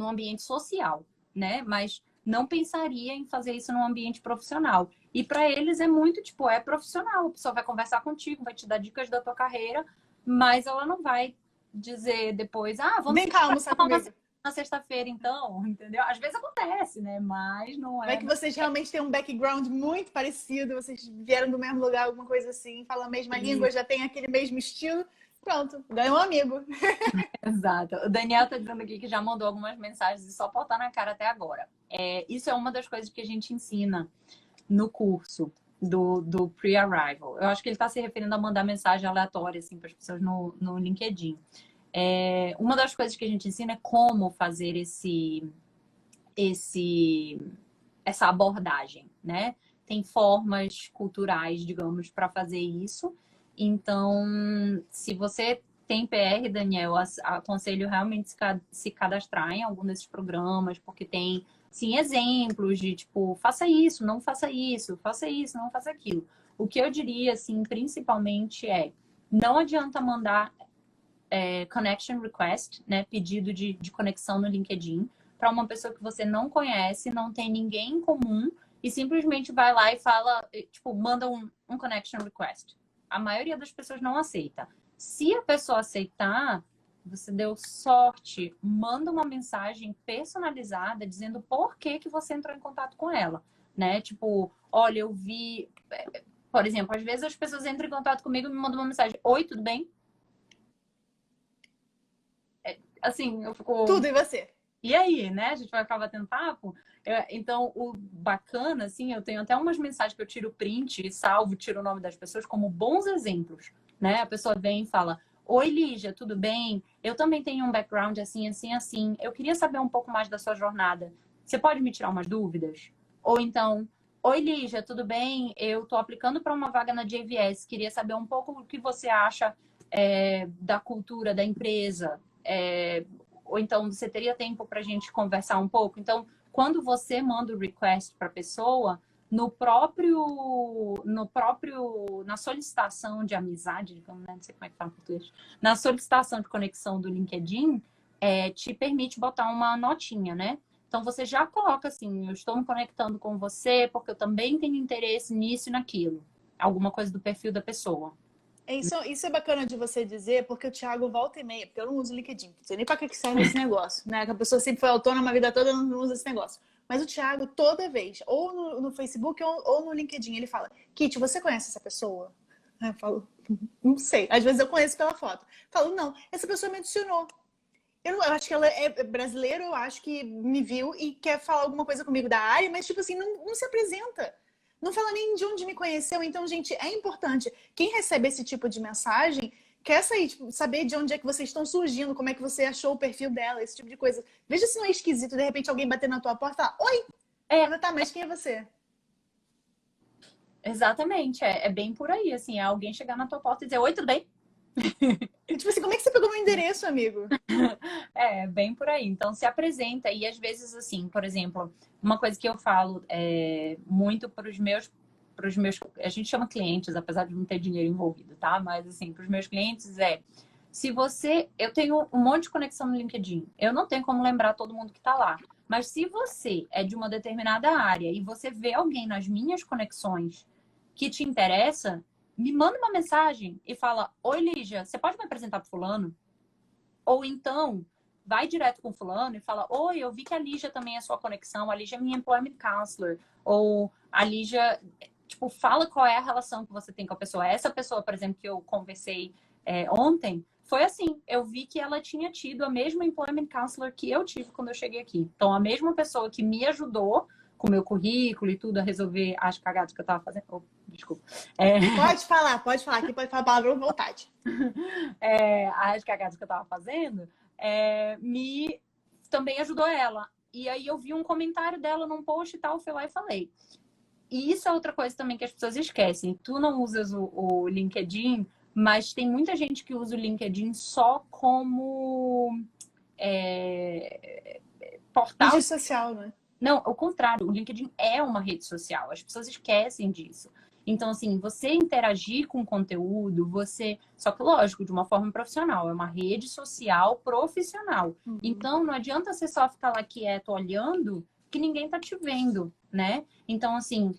Speaker 2: ambiente social, né? Mas não pensaria em fazer isso num ambiente profissional. E para eles é muito, tipo, é profissional. A pessoa vai conversar contigo, vai te dar dicas da tua carreira, mas ela não vai dizer depois, vamos
Speaker 1: Vem cá almoçar comigo.
Speaker 2: Na sexta-feira, então, entendeu? Às vezes acontece, né? Mas não é.
Speaker 1: Vai que vocês realmente têm um background muito parecido, vocês vieram do mesmo lugar, alguma coisa assim, falam a mesma língua, já tem aquele mesmo estilo. Pronto, ganhou um amigo.
Speaker 2: Exato. O Daniel tá dizendo aqui que já mandou algumas mensagens e só botar na cara até agora. Isso é uma das coisas que a gente ensina no curso do pre-arrival. Eu acho que ele está se referindo a mandar mensagem aleatória assim, para as pessoas no LinkedIn. Uma das coisas que a gente ensina é como fazer essa abordagem, né? Tem formas culturais, digamos, para fazer isso. Então, se você tem PR, Daniel, aconselho realmente se cadastrar em algum desses programas, porque tem sim, exemplos de tipo, faça isso, não faça isso, faça isso, não faça aquilo. O que eu diria, assim, principalmente não adianta mandar connection request, né, pedido de conexão no LinkedIn, para uma pessoa que você não conhece, não tem ninguém em comum, e simplesmente vai lá e fala, tipo, manda um connection request. A maioria das pessoas não aceita. Se a pessoa aceitar, você deu sorte, manda uma mensagem personalizada dizendo por que que você entrou em contato com ela, né? Tipo, olha, eu vi... Por exemplo, às vezes as pessoas entram em contato comigo e me mandam uma mensagem: oi, tudo bem? Assim, eu fico...
Speaker 1: Tudo e você.
Speaker 2: E aí, né? A gente vai acabar tendo papo. Então, o bacana, assim, eu tenho até umas mensagens que eu tiro print e salvo, tiro o nome das pessoas como bons exemplos, né? A pessoa vem e fala: oi, Lígia, tudo bem? Eu também tenho um background assim, assim, assim. Eu queria saber um pouco mais da sua jornada. Você pode me tirar umas dúvidas? Ou então, oi, Lígia, tudo bem? Eu tô aplicando para uma vaga na JVS. Queria saber um pouco o que você acha da cultura da empresa. Ou então você teria tempo para a gente conversar um pouco. Então, quando você manda o request para a pessoa, na solicitação de amizade, digamos, né? Não sei como é que fala em português, na solicitação de conexão do LinkedIn, te permite botar uma notinha, né? Então você já coloca assim: eu estou me conectando com você porque eu também tenho interesse nisso e naquilo. Alguma coisa do perfil da pessoa.
Speaker 1: Isso é bacana de você dizer, porque o Thiago volta e meia, porque eu não uso LinkedIn, não sei nem para que serve esse negócio, né? Que a pessoa sempre foi autônoma a vida toda, não usa esse negócio. Mas o Thiago, toda vez, ou no Facebook ou no LinkedIn, ele fala: Kit, você conhece essa pessoa? Aí eu falo: não sei. Às vezes eu conheço pela foto. Eu falo: não, essa pessoa me adicionou. Eu acho que ela é brasileira, eu acho que me viu e quer falar alguma coisa comigo da área, mas, tipo assim, não se apresenta. Não fala nem de onde me conheceu. Então, gente, é importante. Quem recebe esse tipo de mensagem quer sair, tipo, saber de onde é que vocês estão surgindo, como é que você achou o perfil dela, esse tipo de coisa. Veja se não é esquisito, de repente, alguém bater na tua porta e falar: oi!
Speaker 2: É,
Speaker 1: Fala: tá, mas quem é você?
Speaker 2: exatamente. É bem por aí, assim. É alguém chegar na tua porta e dizer: oi, tudo bem?
Speaker 1: E, tipo assim, como é que você pegou meu endereço, amigo?
Speaker 2: Bem por aí. Então, se apresenta. E às vezes, assim, por exemplo, uma coisa que eu falo muito para os meus, a gente chama clientes, apesar de não ter dinheiro envolvido, tá? Mas, assim, para os meus clientes se você, eu tenho um monte de conexão no LinkedIn, eu não tenho como lembrar todo mundo que tá lá. Mas se você é de uma determinada área e você vê alguém nas minhas conexões que te interessa, me manda uma mensagem e fala: oi, Lígia, você pode me apresentar para fulano? Ou então, vai direto com fulano e fala: oi, eu vi que a Lígia também é sua conexão, a Lígia é minha employment counselor. Ou a Lígia, tipo, fala qual é a relação que você tem com a pessoa. Essa pessoa, por exemplo, que eu conversei ontem, foi assim: eu vi que ela tinha tido a mesma employment counselor que eu tive quando eu cheguei aqui. Então, a mesma pessoa que me ajudou com o meu currículo e tudo a resolver as cagadas que eu tava fazendo. Oh, desculpa.
Speaker 1: Pode falar, aqui pode falar a palavra à vontade.
Speaker 2: As cagadas que eu tava fazendo, me também ajudou ela. E aí eu vi um comentário dela num post e tal, fui lá e falei. E isso é outra coisa também que as pessoas esquecem. Tu não usas o LinkedIn, mas tem muita gente que usa o LinkedIn só como portal.
Speaker 1: Mídia social, né?
Speaker 2: Não, ao contrário, o LinkedIn é uma rede social, as pessoas esquecem disso. Então, assim, você interagir com o conteúdo, Só que, lógico, de uma forma profissional, é uma rede social profissional.
Speaker 1: Uhum.
Speaker 2: Então, não adianta você só ficar lá quieto olhando, que ninguém tá te vendo, né? Então, assim,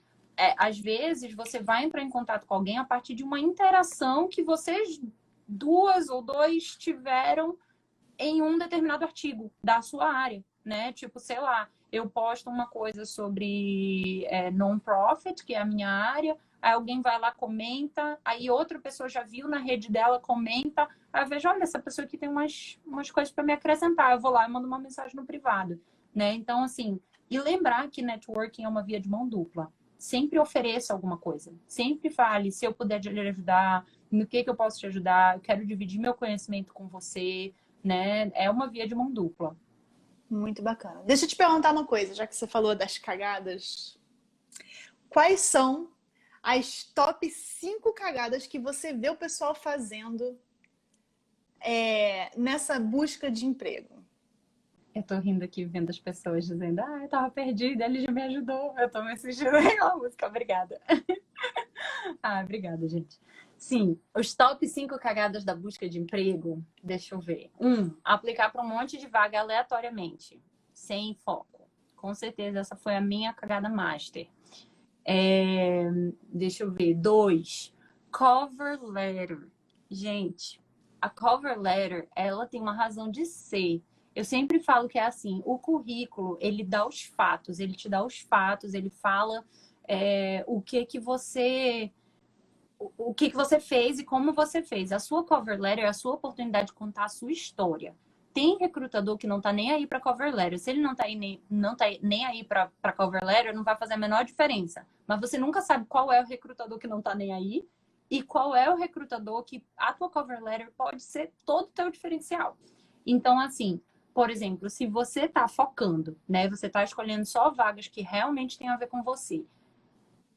Speaker 2: às vezes você vai entrar em contato com alguém a partir de uma interação que vocês duas ou dois tiveram em um determinado artigo da sua área, né? Tipo, sei lá, eu posto uma coisa sobre non-profit, que é a minha área, aí alguém vai lá, comenta, aí outra pessoa já viu na rede dela, comenta, aí eu vejo: olha, essa pessoa aqui tem umas coisas para me acrescentar, eu vou lá e mando uma mensagem no privado, né? Então, assim, e lembrar que networking é uma via de mão dupla. Sempre ofereça alguma coisa. Sempre fale: se eu puder te ajudar, no que eu posso te ajudar, eu quero dividir meu conhecimento com você, né? É uma via de mão dupla.
Speaker 1: Muito bacana. Deixa eu te perguntar uma coisa, já que você falou das cagadas. Quais são as top 5 cagadas que você vê o pessoal fazendo nessa busca de emprego?
Speaker 2: Eu tô rindo aqui vendo as pessoas dizendo, eu tava perdida, ele já me ajudou. Eu tô me assistindo a música, obrigada. Obrigada, gente. Sim, os top 5 cagadas da busca de emprego, deixa eu ver. Aplicar para um monte de vaga aleatoriamente, sem foco. Com certeza, essa foi a minha cagada master. Deixa eu ver. 2, cover letter. Gente, a cover letter, ela tem uma razão de ser. Eu sempre falo que é assim, o currículo, ele dá os fatos, ele te dá os fatos, ele fala o que você fez e como você fez. A sua cover letter é a sua oportunidade de contar a sua história. Tem recrutador que não tá nem aí para cover letter. Se ele não tá nem aí para cover letter, não vai fazer a menor diferença. Mas você nunca sabe qual é o recrutador que não tá nem aí e qual é o recrutador que a tua cover letter pode ser todo o teu diferencial. Então, assim, por exemplo, se você tá focando, né? Você tá escolhendo só vagas que realmente têm a ver com você.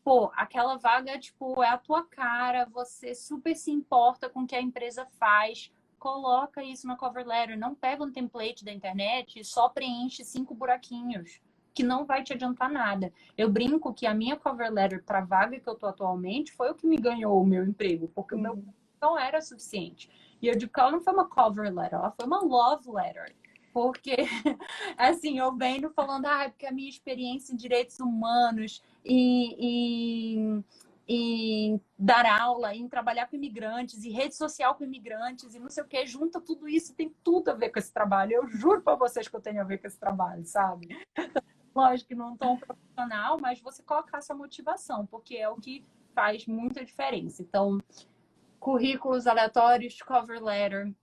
Speaker 2: Pô, aquela vaga, tipo, é a tua cara, você super se importa com o que a empresa faz, coloca isso na cover letter, não pega um template da internet e só preenche 5 buraquinhos, que não vai te adiantar nada. Eu brinco que a minha cover letter para a vaga que eu tô atualmente foi o que me ganhou o meu emprego, porque o meu não era suficiente. E eu digo que ela não foi uma cover letter, ela foi uma love letter. Porque, assim, eu venho falando, porque a minha experiência em direitos humanos e dar aula, em trabalhar com imigrantes, e rede social com imigrantes, e não sei o que, junta tudo isso, tem tudo a ver com esse trabalho. Eu juro para vocês que eu tenho a ver com esse trabalho, sabe? Lógico que não tão profissional, mas você colocar essa motivação, porque é o que faz muita diferença. Então, currículos aleatórios, cover letter.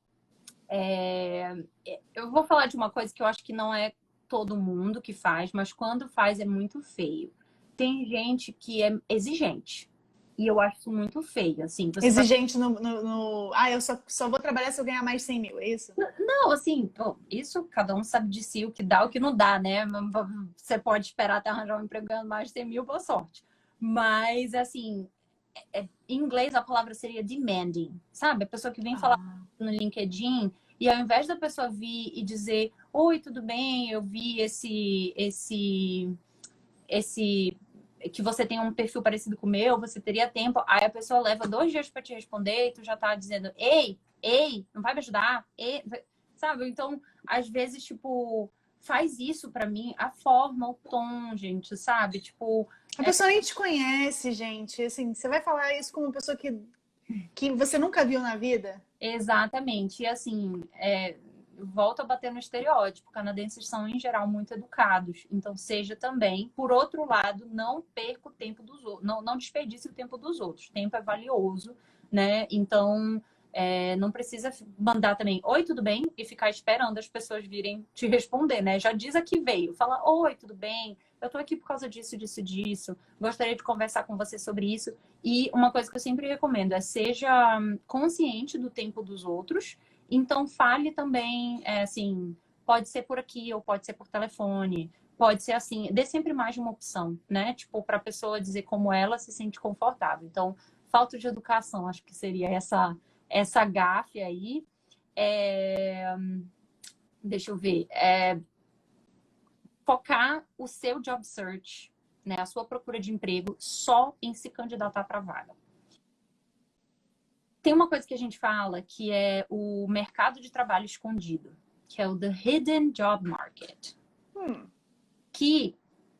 Speaker 2: Eu vou falar de uma coisa que eu acho que não é todo mundo que faz, mas quando faz é muito feio. Tem gente que é exigente. E eu acho isso muito feio, assim.
Speaker 1: Exigente eu só vou trabalhar se eu ganhar mais de 100 mil, é isso?
Speaker 2: Não, assim, isso cada um sabe de si, o que dá, o que não dá, né? Você pode esperar até arranjar um emprego ganhando mais de 100 mil, boa sorte. Mas, assim, em inglês a palavra seria demanding, sabe? A pessoa que vem falar no LinkedIn e ao invés da pessoa vir e dizer, oi, tudo bem, eu vi esse que você tem um perfil parecido com o meu, você teria tempo. Aí a pessoa leva 2 dias para te responder e tu já tá dizendo, ei, não vai me ajudar? Sabe? Então, às vezes, tipo, faz isso para mim, a forma, o tom, gente, sabe? Tipo,
Speaker 1: a pessoa nem te conhece, gente. Assim, você vai falar isso com uma pessoa que você nunca viu na vida?
Speaker 2: exatamente. E assim, volto a bater no estereótipo. Canadenses são, em geral, muito educados. Então, seja também, por outro lado, não perca o tempo dos outros. Não desperdice o tempo dos outros. O tempo é valioso, né? Então, não precisa mandar também, oi, tudo bem? E ficar esperando as pessoas virem te responder, né? Já diz a que veio. Fala, oi, tudo bem? Eu tô aqui por causa disso, disso, disso. Gostaria de conversar com você sobre isso. E uma coisa que eu sempre recomendo é seja consciente do tempo dos outros. Então, fale também, assim, pode ser por aqui ou pode ser por telefone. Pode ser assim, dê sempre mais de uma opção, né? Tipo, para a pessoa dizer como ela se sente confortável. Então, falta de educação, acho que seria essa gafe aí. Deixa eu ver. Focar o seu job search, né, a sua procura de emprego, só em se candidatar para vaga. Tem uma coisa que a gente fala que é o mercado de trabalho escondido, que é o The Hidden Job Market. Que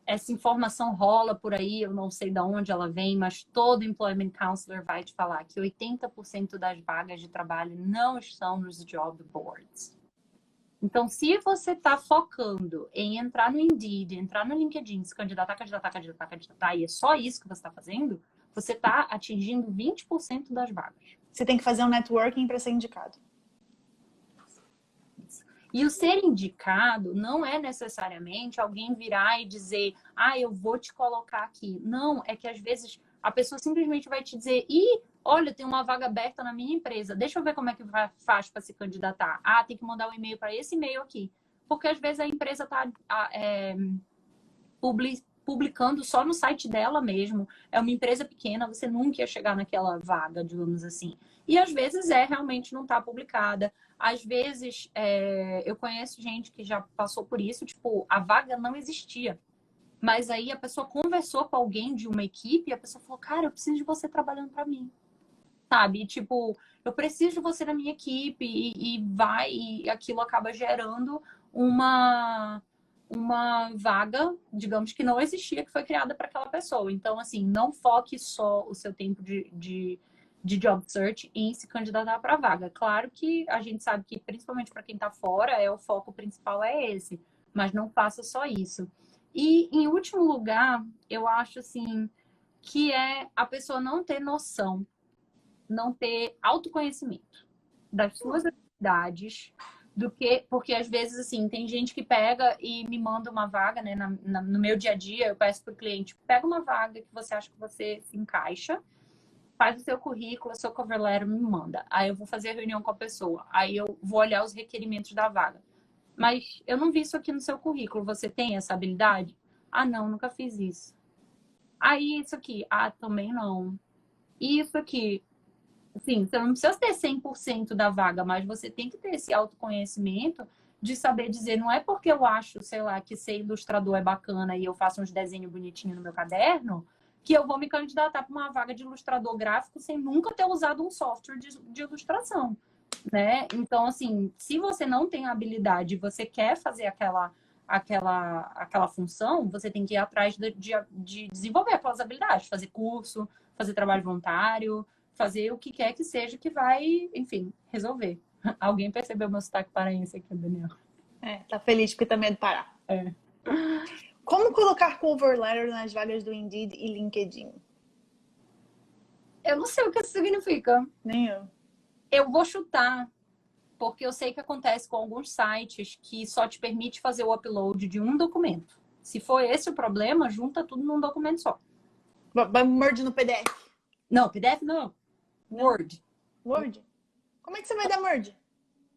Speaker 2: essa informação rola por aí, eu não sei de onde ela vem, mas todo employment counselor vai te falar que 80% das vagas de trabalho não estão nos job boards. Então, se você está focando em entrar no Indeed, entrar no LinkedIn, se candidatar, e é só isso que você está fazendo, você está atingindo 20% das vagas.
Speaker 1: Você tem que fazer um networking para ser indicado.
Speaker 2: E o ser indicado não é necessariamente alguém virar e dizer, eu vou te colocar aqui. Não, é que às vezes a pessoa simplesmente vai te dizer, olha, tem uma vaga aberta na minha empresa, deixa eu ver como é que faz para se candidatar. Tem que mandar um e-mail para esse e-mail aqui. Porque às vezes a empresa está publicando só no site dela mesmo. É uma empresa pequena, você nunca ia chegar naquela vaga, digamos assim. E às vezes realmente não está publicada. Às vezes, eu conheço gente que já passou por isso, tipo, a vaga não existia. Mas aí a pessoa conversou com alguém de uma equipe e a pessoa falou, cara, eu preciso de você trabalhando para mim. Sabe? Tipo, eu preciso de você na minha equipe e aquilo acaba gerando uma vaga, digamos, que não existia, que foi criada para aquela pessoa. Então, assim, não foque só o seu tempo de job search em se candidatar para a vaga. Claro que a gente sabe que, principalmente para quem está fora, o foco principal é esse, mas não faça só isso. E, em último lugar, eu acho, assim, que é a pessoa não ter noção, não ter autoconhecimento das suas habilidades, porque às vezes, assim, tem gente que pega e me manda uma vaga, né, no meu dia a dia, eu peço para o cliente, pega uma vaga que você acha que você se encaixa, faz o seu currículo, o seu cover letter, me manda. Aí eu vou fazer a reunião com a pessoa, aí eu vou olhar os requerimentos da vaga. Mas eu não vi isso aqui no seu currículo, você tem essa habilidade? Ah, não, nunca fiz isso. Aí isso aqui, ah, também não. E isso aqui, sim, você não precisa ter 100% da vaga, mas você tem que ter esse autoconhecimento de saber dizer, não é porque eu acho, sei lá, que ser ilustrador é bacana e eu faço uns desenhos bonitinhos no meu caderno, que eu vou me candidatar para uma vaga de ilustrador gráfico sem nunca ter usado um software de ilustração, né? Então, assim, se você não tem a habilidade e você quer fazer aquela função, você tem que ir atrás de desenvolver aquelas habilidades, fazer curso, fazer trabalho voluntário, fazer o que quer que seja que vai, enfim, resolver. Alguém percebeu meu sotaque paraense aqui, Daniel?
Speaker 1: Tá feliz porque tá medo de parar.
Speaker 2: É.
Speaker 1: Como colocar cover letter nas vagas do Indeed e LinkedIn?
Speaker 2: Eu não sei o que isso significa.
Speaker 1: Nem eu.
Speaker 2: Eu vou chutar, porque eu sei que acontece com alguns sites que só te permite fazer o upload de um documento. Se for esse o problema, junta tudo num documento só.
Speaker 1: Vai merge no PDF.
Speaker 2: Não, PDF não. Word.
Speaker 1: Word? Como é que você vai dar merge?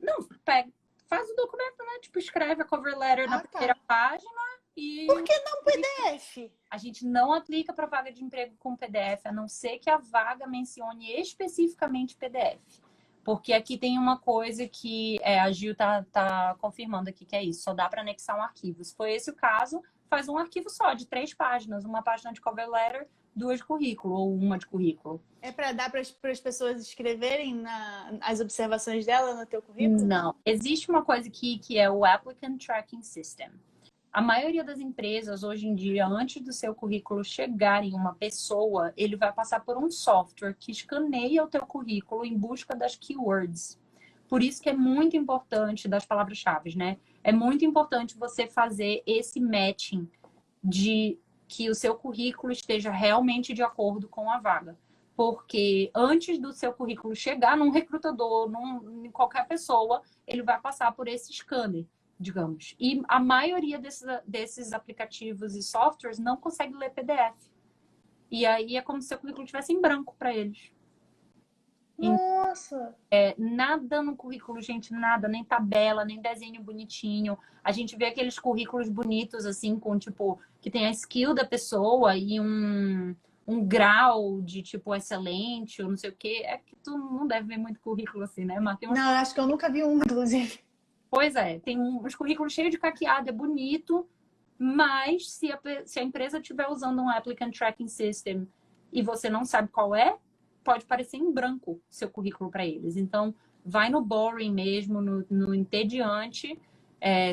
Speaker 2: Não, pega, faz o documento, né? Tipo, escreve a cover letter na primeira página e...
Speaker 1: Por que não PDF?
Speaker 2: A gente não aplica para vaga de emprego com PDF, a não ser que a vaga mencione especificamente PDF. Porque aqui tem uma coisa que a Gil tá confirmando aqui, que é isso, só dá para anexar um arquivo. Se for esse o caso, faz um arquivo só, de 3 páginas. Uma página de cover letter, 2 de currículo, ou uma de currículo.
Speaker 1: É para dar para as pessoas escreverem as observações dela no teu currículo?
Speaker 2: Não. Existe uma coisa aqui que é o Applicant Tracking System. A maioria das empresas, hoje em dia, antes do seu currículo chegar em uma pessoa, ele vai passar por um software que escaneia o teu currículo em busca das keywords. Por isso que é muito importante, das palavras-chave, né? É muito importante você fazer esse matching de que o seu currículo esteja realmente de acordo com a vaga. Porque antes do seu currículo chegar num recrutador, em qualquer pessoa, ele vai passar por esse scanner, digamos. E a maioria desses aplicativos e softwares não consegue ler PDF. E aí é como se seu currículo estivesse em branco para eles.
Speaker 1: Nossa!
Speaker 2: Nada no currículo, gente, nada, nem tabela, nem desenho bonitinho. A gente vê aqueles currículos bonitos, assim, com, tipo, que tem a skill da pessoa e um grau de, tipo, excelente ou não sei o quê. É que tu não deve ver muito currículo assim, né, Marta?
Speaker 1: Não, acho que eu nunca vi um, inclusive.
Speaker 2: Pois é, tem uns currículos cheios de caqueado, é bonito, mas se a empresa estiver usando um Applicant Tracking System e você não sabe qual é, pode parecer em branco seu currículo para eles. Então, vai no boring mesmo, no entediante,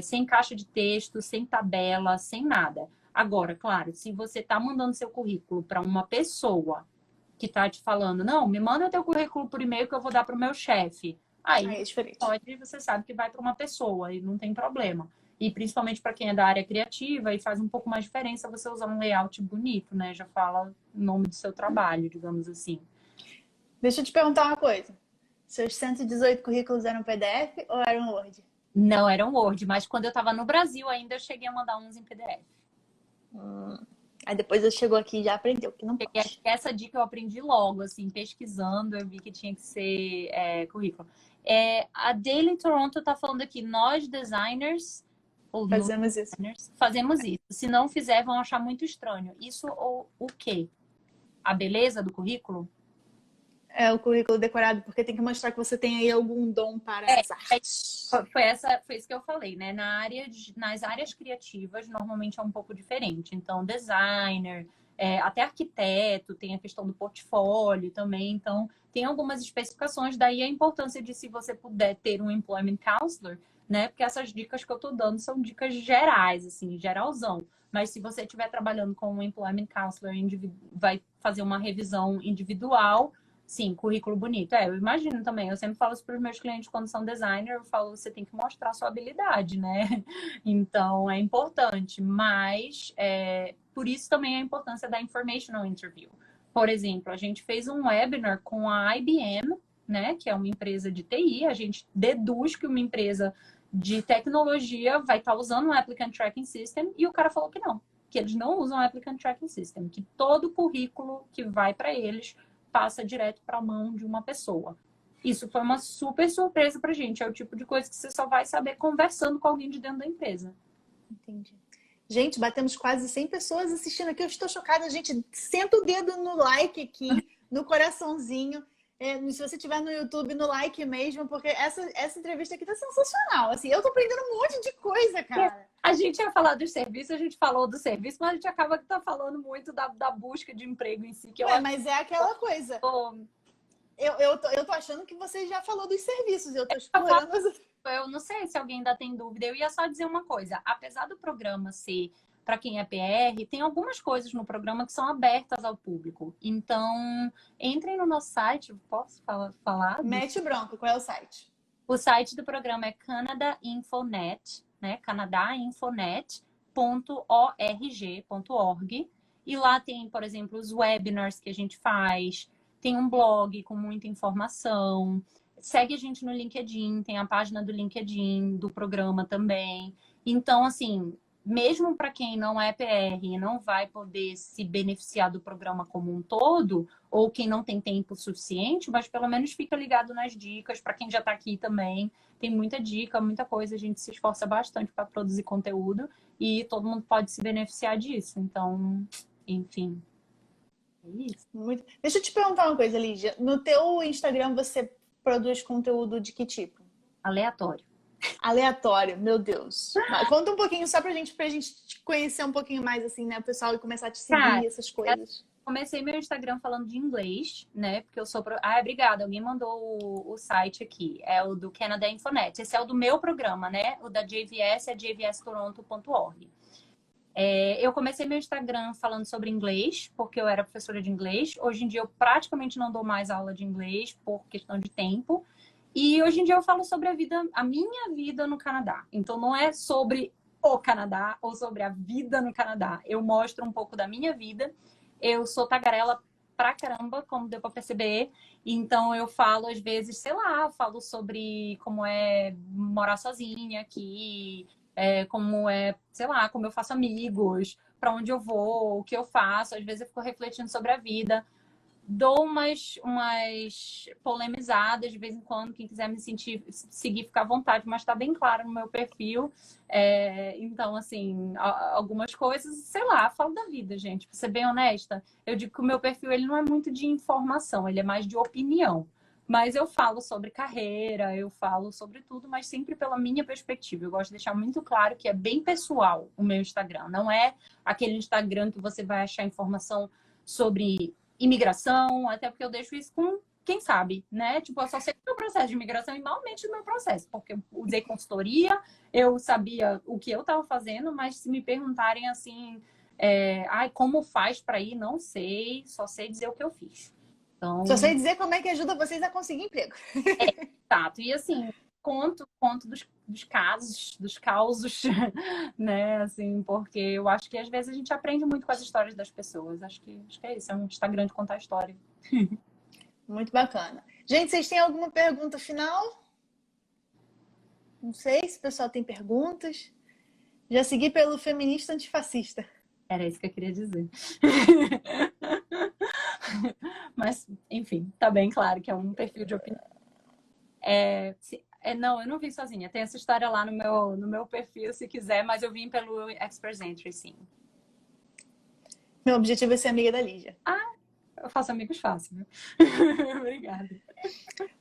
Speaker 2: sem caixa de texto, sem tabela, sem nada. Agora, claro, se você está mandando seu currículo para uma pessoa que está te falando, não, me manda teu currículo por e-mail que eu vou dar para o meu chefe. Aí
Speaker 1: é diferente.
Speaker 2: você sabe que vai para uma pessoa e não tem problema. E principalmente para quem é da área criativa, e faz um pouco mais de diferença você usar um layout bonito, né? Já fala o nome do seu trabalho, digamos assim.
Speaker 1: Deixa eu te perguntar uma coisa. Seus 118 currículos eram PDF ou eram Word?
Speaker 2: Não, eram Word, mas quando eu estava no Brasil ainda eu cheguei a mandar uns em PDF.
Speaker 1: Aí depois eu chegou aqui e já aprendeu que não pode.
Speaker 2: Essa dica eu aprendi logo, assim, pesquisando, eu vi que tinha que ser currículo. A Daily Toronto tá falando aqui, nós designers Ou nos
Speaker 1: Fazemos isso.
Speaker 2: designers, fazemos isso. Se não fizer, vão achar muito estranho. Isso ou o quê? A beleza do currículo?
Speaker 1: É o currículo decorado, porque tem que mostrar que você tem aí algum dom para as artes.
Speaker 2: Foi isso que eu falei, né? Nas áreas criativas, normalmente é um pouco diferente. Então, designer, até arquiteto, tem a questão do portfólio também. Então, tem algumas especificações. Daí a importância de, se você puder ter um employment counselor, né? Porque essas dicas que eu tô dando são dicas gerais, assim, geralzão. Mas se você estiver trabalhando com um employment counselor, vai fazer uma revisão individual. Sim, currículo bonito. Eu imagino também. Eu sempre falo isso para os meus clientes quando são designer, eu falo, você tem que mostrar a sua habilidade, né? Então, é importante. Mas, por isso também a importância da informational interview. Por exemplo, a gente fez um webinar com a IBM, né? Que é uma empresa de TI. A gente deduz que uma empresa de tecnologia vai estar usando um Applicant Tracking System, e o cara falou que não. Que eles não usam o Applicant Tracking System. Que todo currículo que vai para eles passa direto para a mão de uma pessoa. Isso foi uma super surpresa pra gente. É o tipo de coisa que você só vai saber conversando com alguém de dentro da empresa.
Speaker 1: Entendi. Gente, batemos quase 100 pessoas assistindo aqui. Eu estou chocada. Gente, senta o dedo no like aqui, no coraçãozinho. Se você estiver no YouTube, no like mesmo, porque essa entrevista aqui tá sensacional. Assim, eu tô aprendendo um monte de coisa, cara.
Speaker 2: A gente ia falar dos serviços, a gente falou do serviço, mas a gente acaba que tá falando muito da busca de emprego em si.
Speaker 1: Mas é aquela coisa. Eu tô achando que você já falou dos serviços. Eu tô explorando
Speaker 2: Eu não sei se alguém ainda tem dúvida. Eu ia só dizer uma coisa. Apesar do programa ser para quem é PR, tem algumas coisas no programa que são abertas ao público. Então, entrem no nosso site. Posso falar?
Speaker 1: Mete bronca. Qual é o site?
Speaker 2: O site do programa é Canada Infonet, né? canadainfonet.org. E lá tem, por exemplo, os webinars que a gente faz. Tem um blog com muita informação. Segue a gente no LinkedIn, tem a página do LinkedIn do programa também. Então, assim, mesmo para quem não é PR e não vai poder se beneficiar do programa como um todo, ou quem não tem tempo suficiente, mas pelo menos fica ligado nas dicas. Para quem já está aqui também, tem muita dica, muita coisa. A gente se esforça bastante para produzir conteúdo e todo mundo pode se beneficiar disso. Então, enfim. É isso.
Speaker 1: Deixa eu te perguntar uma coisa, Lígia. No teu Instagram, você produz conteúdo de que tipo?
Speaker 2: Aleatório.
Speaker 1: Aleatório, meu Deus. Mas conta um pouquinho só pra gente te conhecer um pouquinho mais, assim, né? O pessoal e começar a te seguir, essas coisas.
Speaker 2: Comecei meu Instagram falando de inglês, né? Porque eu sou... obrigada. Alguém mandou o site aqui. É o do Canada Infonet. Esse é o do meu programa, né? O da JVS é jvstoronto.org. Eu comecei meu Instagram falando sobre inglês, porque eu era professora de inglês. Hoje em dia eu praticamente não dou mais aula de inglês por questão de tempo. E hoje em dia eu falo sobre a minha vida no Canadá. Então não é sobre o Canadá ou sobre a vida no Canadá. Eu mostro um pouco da minha vida. Eu sou tagarela pra caramba, como deu pra perceber. Então eu falo às vezes, sei lá, falo sobre como é morar sozinha aqui, como é, sei lá, como eu faço amigos, para onde eu vou, o que eu faço. Às vezes eu fico refletindo sobre a vida. Dou umas polemizadas de vez em quando. Quem quiser me seguir, fica à vontade, mas tá bem claro no meu perfil. Então, assim, algumas coisas, sei lá, falo da vida, gente. Pra ser bem honesta, eu digo que o meu perfil ele não é muito de informação, ele é mais de opinião. Mas eu falo sobre carreira, eu falo sobre tudo, mas sempre pela minha perspectiva. Eu gosto de deixar muito claro que é bem pessoal o meu Instagram. Não é aquele Instagram que você vai achar informação sobre imigração, até porque eu deixo isso com quem sabe, né? Tipo, eu só sei do meu processo de imigração e malmente do meu processo, porque eu usei consultoria, eu sabia o que eu estava fazendo, mas se me perguntarem assim, como faz para ir, não sei, só sei dizer o que eu fiz. Então,
Speaker 1: só sei dizer como é que ajuda vocês a conseguir emprego.
Speaker 2: Exato. E assim, conto dos casos, dos causos, né? Assim, porque eu acho que às vezes a gente aprende muito com as histórias das pessoas. Acho que é isso, é um Instagram de contar história.
Speaker 1: Muito bacana. Gente, vocês têm alguma pergunta final? Não sei se o pessoal tem perguntas. Já segui pelo feminista antifascista.
Speaker 2: Era isso que eu queria dizer. Mas, enfim, tá bem claro que é um perfil de opinião. Não, eu não vim sozinha. Tem essa história lá no meu perfil, se quiser, mas eu vim pelo Express Entry, sim.
Speaker 1: Meu objetivo é ser amiga da Lígia.
Speaker 2: Eu faço amigos fácil, viu? Obrigada.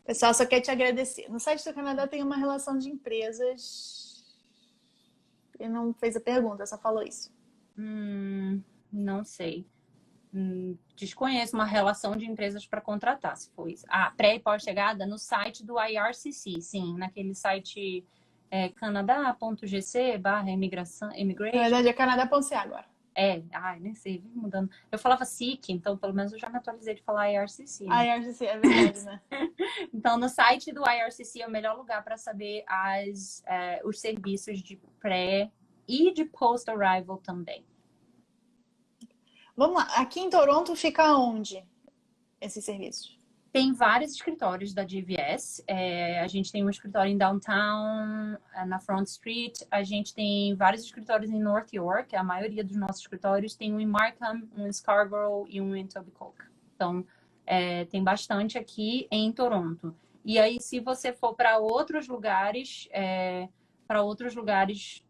Speaker 1: Pessoal, só quer te agradecer. No site do Canadá tem uma relação de empresas. E não fez a pergunta, só falou isso.
Speaker 2: Não sei. Desconheço uma relação de empresas para contratar, se for isso. Pré e pós-chegada no site do IRCC, sim, naquele site canadá.gc/imigração.
Speaker 1: Na verdade é canadá.ca agora.
Speaker 2: Nem sei, vive mudando. Eu falava SIC, então pelo menos eu já me atualizei de falar IRCC. Né?
Speaker 1: IRCC, é verdade, né?
Speaker 2: Então, no site do IRCC é o melhor lugar para saber os serviços de pré e de post-arrival também.
Speaker 1: Vamos lá, aqui em Toronto fica onde esses serviços?
Speaker 2: Tem vários escritórios da JVS. A gente tem um escritório em Downtown, na Front Street. A gente tem vários escritórios em North York. A maioria dos nossos escritórios tem um em Markham, um em Scarborough e um em Etobicoke. Então, tem bastante aqui em Toronto. E aí, se você for para outros lugares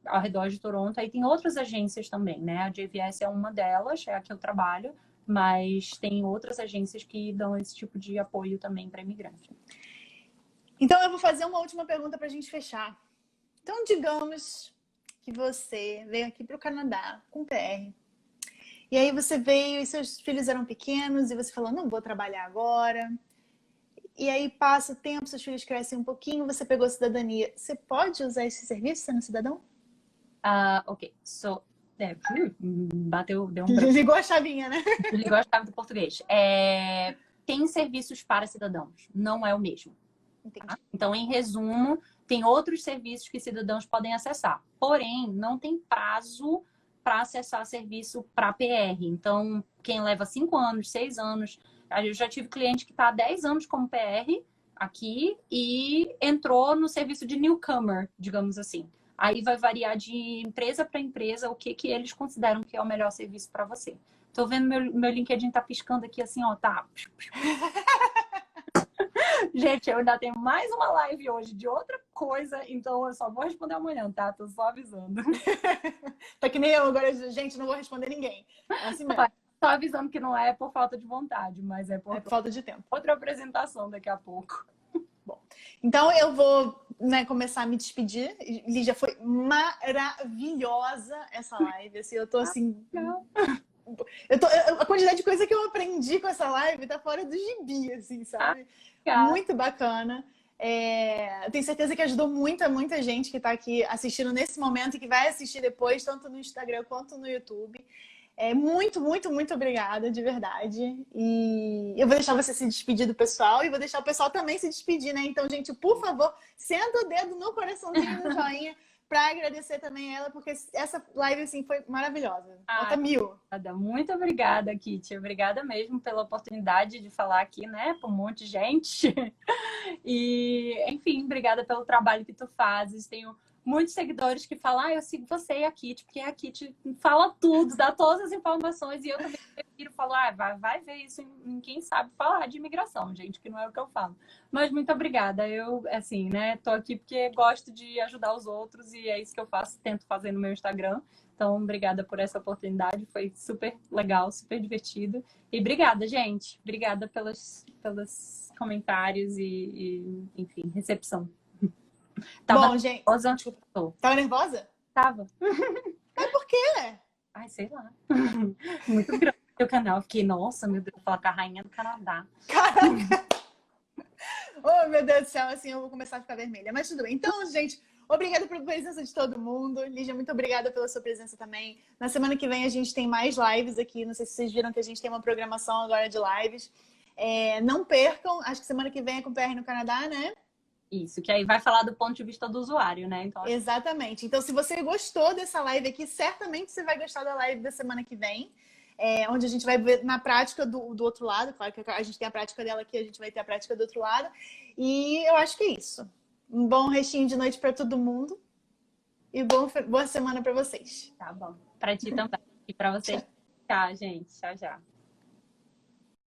Speaker 2: ao redor de Toronto, aí tem outras agências também, né? A JVS é uma delas, é a que eu trabalho. Mas tem outras agências que dão esse tipo de apoio também para imigrante.
Speaker 1: Então, eu vou fazer uma última pergunta para a gente fechar. Então, digamos que você veio aqui para o Canadá com PR. E aí você veio e seus filhos eram pequenos e você falou, não vou trabalhar agora. E aí passa o tempo, seus filhos crescem um pouquinho, você pegou a cidadania. Você pode usar esse serviço sendo cidadão?
Speaker 2: Ok. Deu um branco.
Speaker 1: Ligou a chavinha, né?
Speaker 2: Ligou a chave do português. Tem serviços para cidadãos, não é o mesmo.
Speaker 1: Entendi.
Speaker 2: Então, em resumo, tem outros serviços que cidadãos podem acessar. Porém, não tem prazo para acessar serviço para PR. Então, quem leva 5 anos, 6 anos... Eu já tive cliente que está há 10 anos como PR aqui e entrou no serviço de newcomer, digamos assim. Aí vai variar de empresa para empresa o que eles consideram que é o melhor serviço para você. Tô vendo meu LinkedIn tá piscando aqui assim, ó, tá. Gente, eu ainda tenho mais uma live hoje de outra coisa, então eu só vou responder amanhã, tá? Tô só avisando.
Speaker 1: Tá que nem eu agora, gente, não vou responder ninguém. É assim mesmo.
Speaker 2: Só avisando que não é por falta de vontade, mas é por
Speaker 1: falta de tempo.
Speaker 2: Outra apresentação daqui a pouco.
Speaker 1: Bom, então eu vou começar a me despedir. Lígia, foi maravilhosa essa live. Assim, eu tô assim... a quantidade de coisa que eu aprendi com essa live tá fora do gibi, assim, sabe? Muito bacana. Eu tenho certeza que ajudou muita gente que tá aqui assistindo nesse momento e que vai assistir depois, tanto no Instagram quanto no YouTube. Muito obrigada, de verdade. E eu vou deixar você se despedir do pessoal e vou deixar o pessoal também se despedir, né? Então, gente, por favor, senta o dedo no coraçãozinho do joinha para agradecer também ela, porque essa live, assim, foi maravilhosa. Nota 1000.
Speaker 2: Muito obrigada, Kitty. Obrigada mesmo pela oportunidade de falar aqui, né? Para um monte de gente. E, enfim, obrigada pelo trabalho que tu fazes. Tenho muitos seguidores que falam, eu sigo você e a Kitty, porque a Kitty fala tudo, dá todas as informações, e eu também prefiro falar, vai ver isso em quem sabe falar de imigração, gente, que não é o que eu falo. Mas muito obrigada, eu, assim, né, tô aqui porque gosto de ajudar os outros, e é isso que eu faço, tento fazer no meu Instagram. Então, obrigada por essa oportunidade, foi super legal, super divertido. E obrigada, gente, obrigada pelos comentários e enfim, recepção.
Speaker 1: Bom, gente.
Speaker 2: Tava
Speaker 1: nervosa?
Speaker 2: Tava.
Speaker 1: Mas por quê?
Speaker 2: Ai, sei lá. Muito grande o canal. Fiquei, nossa, meu Deus, vou falar com a rainha do Canadá.
Speaker 1: Caraca! Oh, meu Deus do céu, assim eu vou começar a ficar vermelha. Mas tudo bem. Então, gente, obrigada pela presença de todo mundo. Lígia, muito obrigada pela sua presença também. Na semana que vem a gente tem mais lives aqui. Não sei se vocês viram que a gente tem uma programação agora de lives. Não percam. Acho que semana que vem é com o PR no Canadá, né?
Speaker 2: Isso, que aí vai falar do ponto de vista do usuário, né? Então,
Speaker 1: exatamente. Então, se você gostou dessa live aqui, certamente você vai gostar da live da semana que vem, onde a gente vai ver na prática do outro lado. Claro que a gente tem a prática dela aqui, a gente vai ter a prática do outro lado. E eu acho que é isso. Um bom restinho de noite para todo mundo e boa semana para vocês.
Speaker 2: Tá bom. Para ti também. E para vocês. Tchau, gente. Tchau.